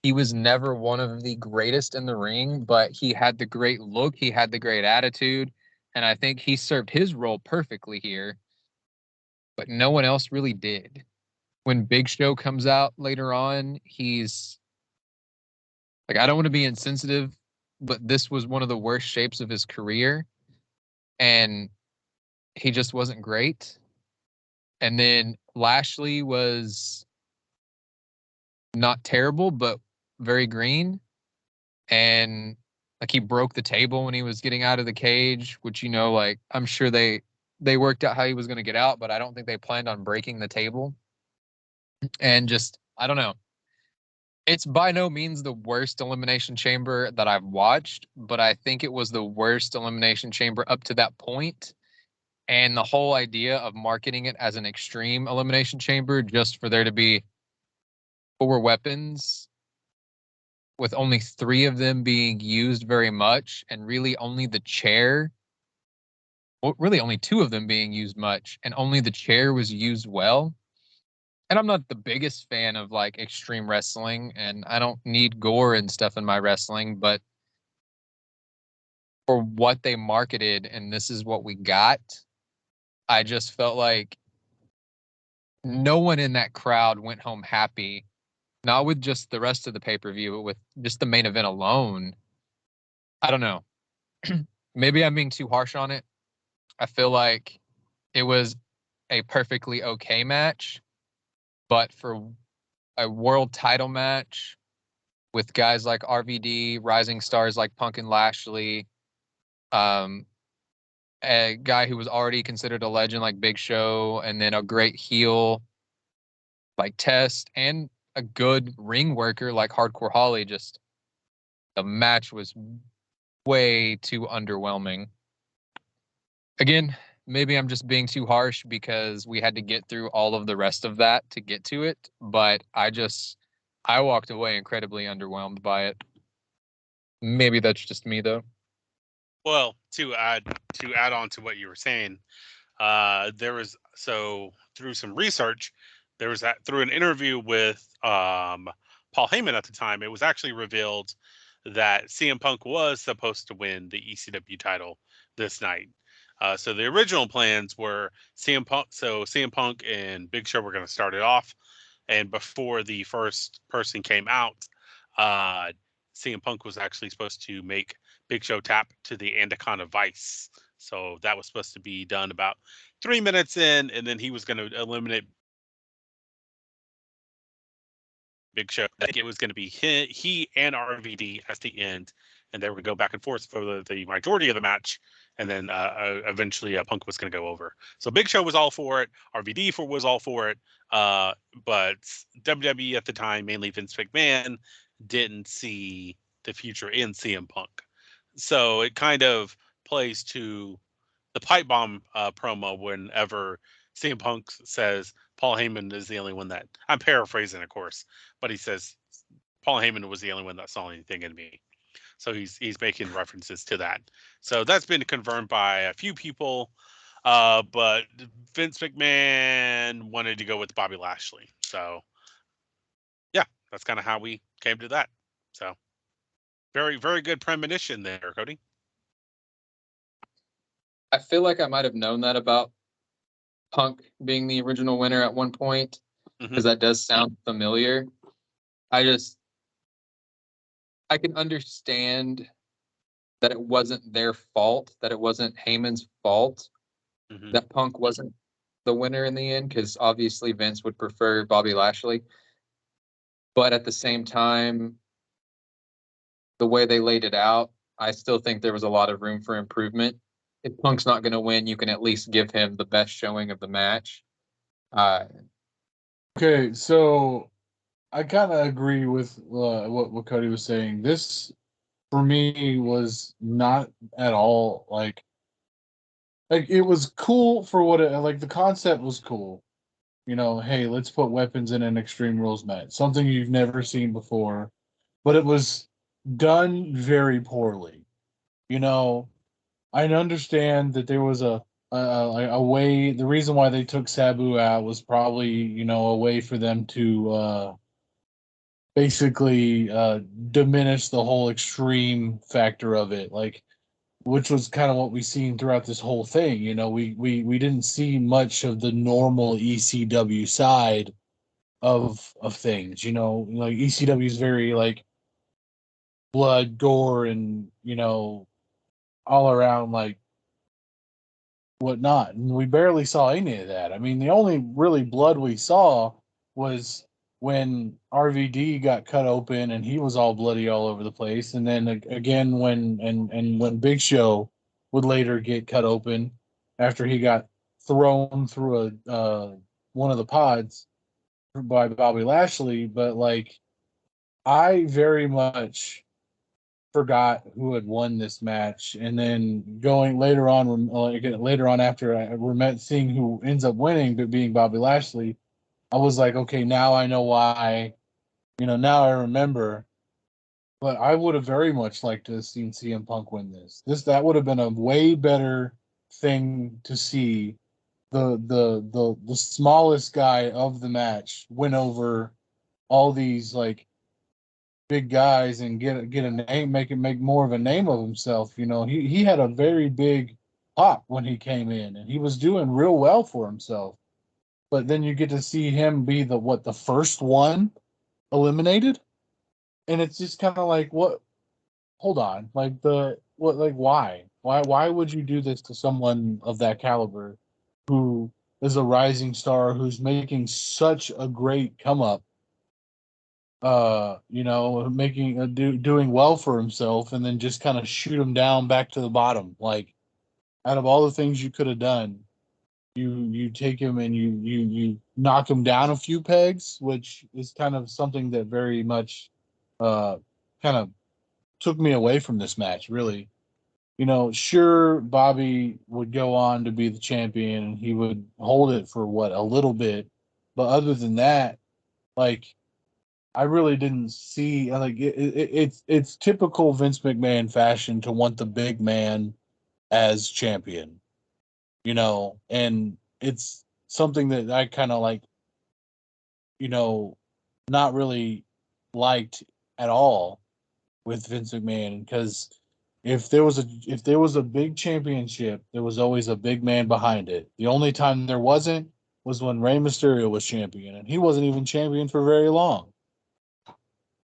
He was never one of the greatest in the ring, but he had the great look. He had the great attitude. And I think he served his role perfectly here. But no one else really did. When Big Show comes out later on, he's like, I don't want to be insensitive, but this was one of the worst shapes of his career. And he just wasn't great. And then Lashley was not terrible, but very green. And like he broke the table when he was getting out of the cage, which, you know, like I'm sure they worked out how he was going to get out, but I don't think they planned on breaking the table. And just, I don't know. It's by no means the worst Elimination Chamber that I've watched, but I think it was the worst Elimination Chamber up to that point. And the whole idea of marketing it as an extreme Elimination Chamber just for there to be 4 weapons with only 3 of them being used very much, and really only the chair, well, really only 2 of them being used much, and only the chair was used well. And I'm not the biggest fan of like extreme wrestling, and I don't need gore and stuff in my wrestling, but for what they marketed and this is what we got, I just felt like no one in that crowd went home happy. Not with just the rest of the pay-per-view, but with just the main event alone. I don't know. Maybe I'm being too harsh on it. I feel like it was a perfectly okay match, but for a world title match with guys like RVD, rising stars like Punk and Lashley, a guy who was already considered a legend like Big Show, and then a great heel like Test, and a good ring worker like Hardcore Holly, just the match was way too underwhelming. Again, maybe I'm just being too harsh because we had to get through all of the rest of that to get to it, but I walked away incredibly underwhelmed by it. Maybe that's just me though. Well, to add on to what you were saying, there was, so through some research, there was that through an interview with Paul Heyman at the time, it was actually revealed that CM Punk was supposed to win the ECW title this night. So the original plans were CM Punk and Big Show were going to start it off, and before the first person came out, CM Punk was actually supposed to make Big Show tap to the Anaconda Vice. So that was supposed to be done about 3 minutes in, and then he was going to eliminate Big Show. I think it was going to be he and RVD at the end, and they would go back and forth for the majority of the match, and then eventually Punk was going to go over. So Big Show was all for it. RVD was all for it. But WWE at the time, mainly Vince McMahon, didn't see the future in CM Punk. So it kind of plays to the pipe bomb promo whenever CM Punk says Paul Heyman is the only one that, I'm paraphrasing, of course, but he says Paul Heyman was the only one that saw anything in me. So he's making references to that. So that's been confirmed by a few people, but Vince McMahon wanted to go with Bobby Lashley. So yeah, that's kind of how we came to that. So very, very good premonition there, Cody. I feel like I might have known that about Punk being the original winner at one point, because that does sound familiar. I can understand that it wasn't their fault, that it wasn't Heyman's fault, that Punk wasn't the winner in the end, because obviously Vince would prefer Bobby Lashley. But at the same time, the way they laid it out, I still think there was a lot of room for improvement. If Punk's not going to win, you can at least give him the best showing of the match. Okay, so I kind of agree with what Cody was saying. This, for me, was not at all like it was cool for what it, like the concept was cool. You know, hey, let's put weapons in an Extreme Rules match, something you've never seen before, but it was done very poorly. You know, I understand that there was a way. The reason why they took Sabu out was probably, you know, a way for them to basically diminish the whole extreme factor of it, like, which was kind of what we seen throughout this whole thing. You know, we didn't see much of the normal ECW side of things. You know, like ECW is very like blood, gore, and all around like whatnot. And we barely saw any of that. I mean, the only really blood we saw was when RVD got cut open and he was all bloody all over the place. And then again and when Big Show would later get cut open after he got thrown through a one of the pods by Bobby Lashley. But like, I very much forgot who had won this match, and then going later on, later on after seeing who ends up winning, but being Bobby Lashley, I was like, okay, now I know why. Now I remember. But I would have very much liked to have seen CM Punk win this. That would have been a way better thing to see. The smallest guy of the match win over all these like big guys and get a name, make more of a name of himself. He had a very big pop when he came in, and he was doing real well for himself. But then you get to see him be the first one eliminated, and it's just kind of like, what? Hold on, like why would you do this to someone of that caliber, who is a rising star, who's making such a great come up, making doing well for himself, and then just kind of shoot him down back to the bottom. Like, out of all the things you could have done, you take him and you knock him down a few pegs, which is kind of something that very much kind of took me away from this match, really. Sure, Bobby would go on to be the champion and he would hold it for a little bit, but other than that, like, I really didn't see, like, it's typical Vince McMahon fashion to want the big man as champion, and it's something that I kind of like, you know, not really liked at all with Vince McMahon, because if there was a big championship, there was always a big man behind it. The only time there wasn't was when Rey Mysterio was champion, and he wasn't even champion for very long.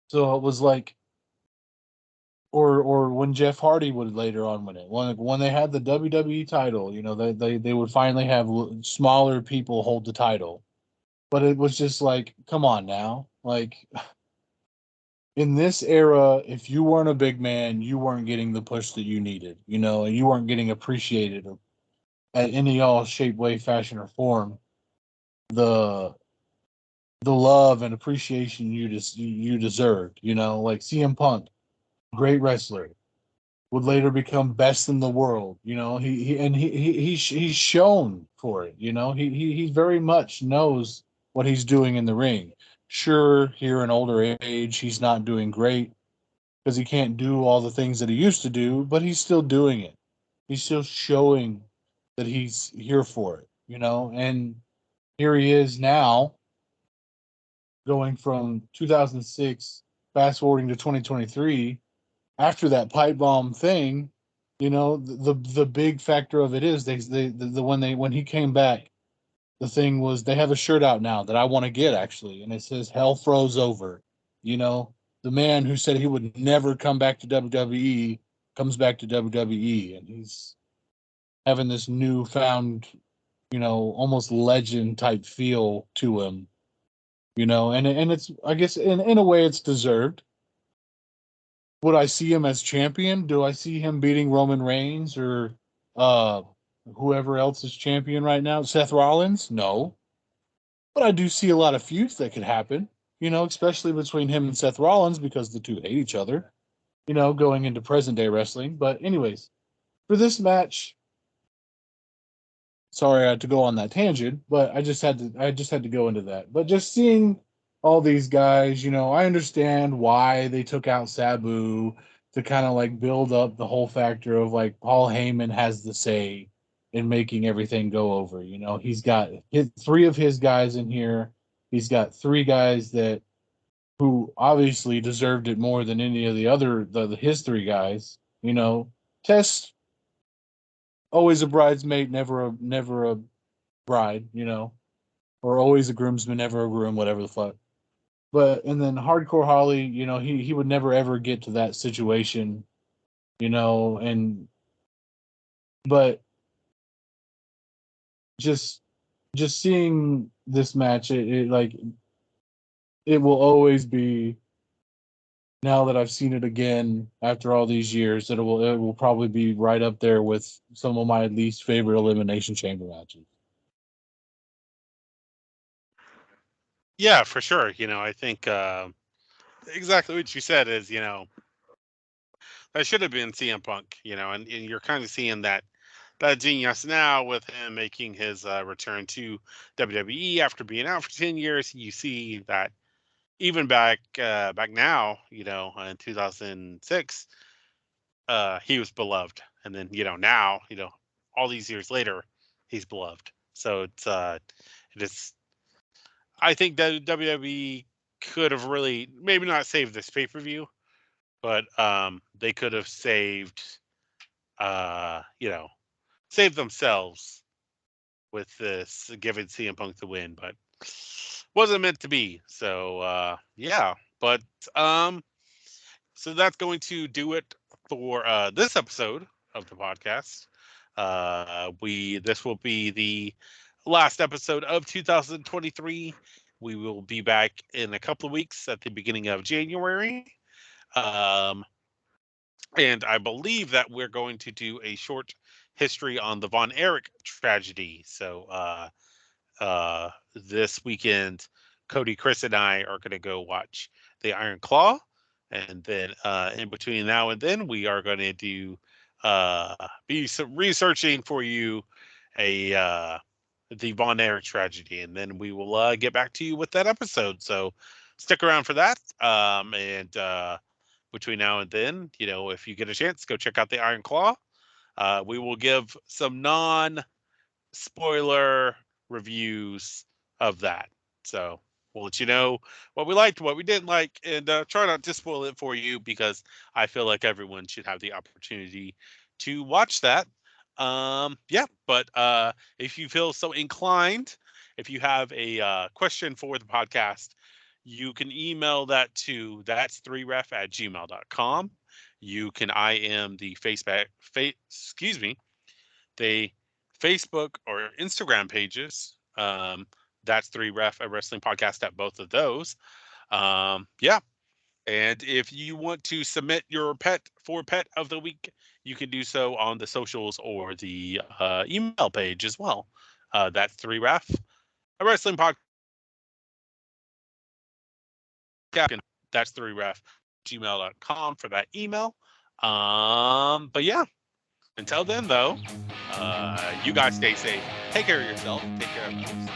So it was like, or when Jeff Hardy would later on win it. When they had the WWE title, they would finally have smaller people hold the title. But it was just like, come on now. Like, in this era, if you weren't a big man, you weren't getting the push that you needed, and you weren't getting appreciated at any all shape, way, fashion, or form. The the love and appreciation you deserved, like CM Punk, great wrestler, would later become best in the world. He's shown for it. He very much knows what he's doing in the ring. Sure, here in older age, he's not doing great because he can't do all the things that he used to do, but he's still doing it. He's still showing that he's here for it. And here he is now, going from 2006, fast forwarding to 2023, after that pipe bomb thing. The big factor of it is when he came back, the thing was, they have a shirt out now that I want to get, actually, and it says "Hell froze over." The man who said he would never come back to WWE comes back to WWE, and he's having this newfound, almost legend type feel to him. And it's, I guess, in a way, it's deserved. Would I see him as champion? Do I see him beating Roman Reigns or uh, whoever else is champion right now? Seth Rollins? No. But I do see a lot of feuds that could happen, especially between him and Seth Rollins, because the two hate each other, going into present day wrestling. But, anyways, for this match, sorry I had to go on that tangent, but I just had to go into that. But just seeing all these guys, I understand why they took out Sabu, to kind of like build up the whole factor of like Paul Heyman has the say in making everything go over. He's got three of his guys in here. He's got three guys that who obviously deserved it more than any of the other the history guys. You know, Test always a bridesmaid, never a bride. You know, or always a groomsman, never a groom, whatever the fuck. But and then Hardcore Holly, you know, he would never ever get to that situation. You know, and but just seeing this match, it like it will always be, now that I've seen it again after all these years, that it will probably be right up there with some of my least favorite Elimination Chamber matches. Yeah, for sure. I think exactly what you said is, that should have been CM Punk, and you're kind of seeing that genius now with him making his return to WWE after being out for 10 years. You see that even back now, in 2006, he was beloved, and then now, all these years later, he's beloved. So it is. I think that WWE could have really maybe not saved this pay per view, but they could have saved, uh, you know, saved themselves with this giving CM Punk the win, but wasn't meant to be. So yeah, but um, so that's going to do it for this episode of the podcast. This will be the last episode of 2023. We will be back in a couple of weeks at the beginning of January. Um, and I believe that we're going to do a short history on the Von Erich tragedy. So this weekend, Cody, Chris, and I are going to go watch the Iron Claw, and then in between now and then, we are going to do be some researching for you a the Von Erich tragedy, and then we will get back to you with that episode. So stick around for that. And between now and then, if you get a chance, go check out the Iron Claw. We will give some non-spoiler reviews of that. So we'll let you know what we liked, what we didn't like, and try not to spoil it for you, because I feel like everyone should have the opportunity to watch that. Yeah, but if you feel so inclined, if you have a question for the podcast, you can email that to that's3ref@gmail.com. You can IM the the Facebook or Instagram pages. That's 3Ref, a wrestling podcast, at both of those. Yeah. And if you want to submit your pet of the week, you can do so on the socials or the email page as well. That's 3Ref, a wrestling podcast. That's 3Ref, gmail.com for that email. But yeah, until then, though, you guys stay safe. Take care of yourself. Take care of others.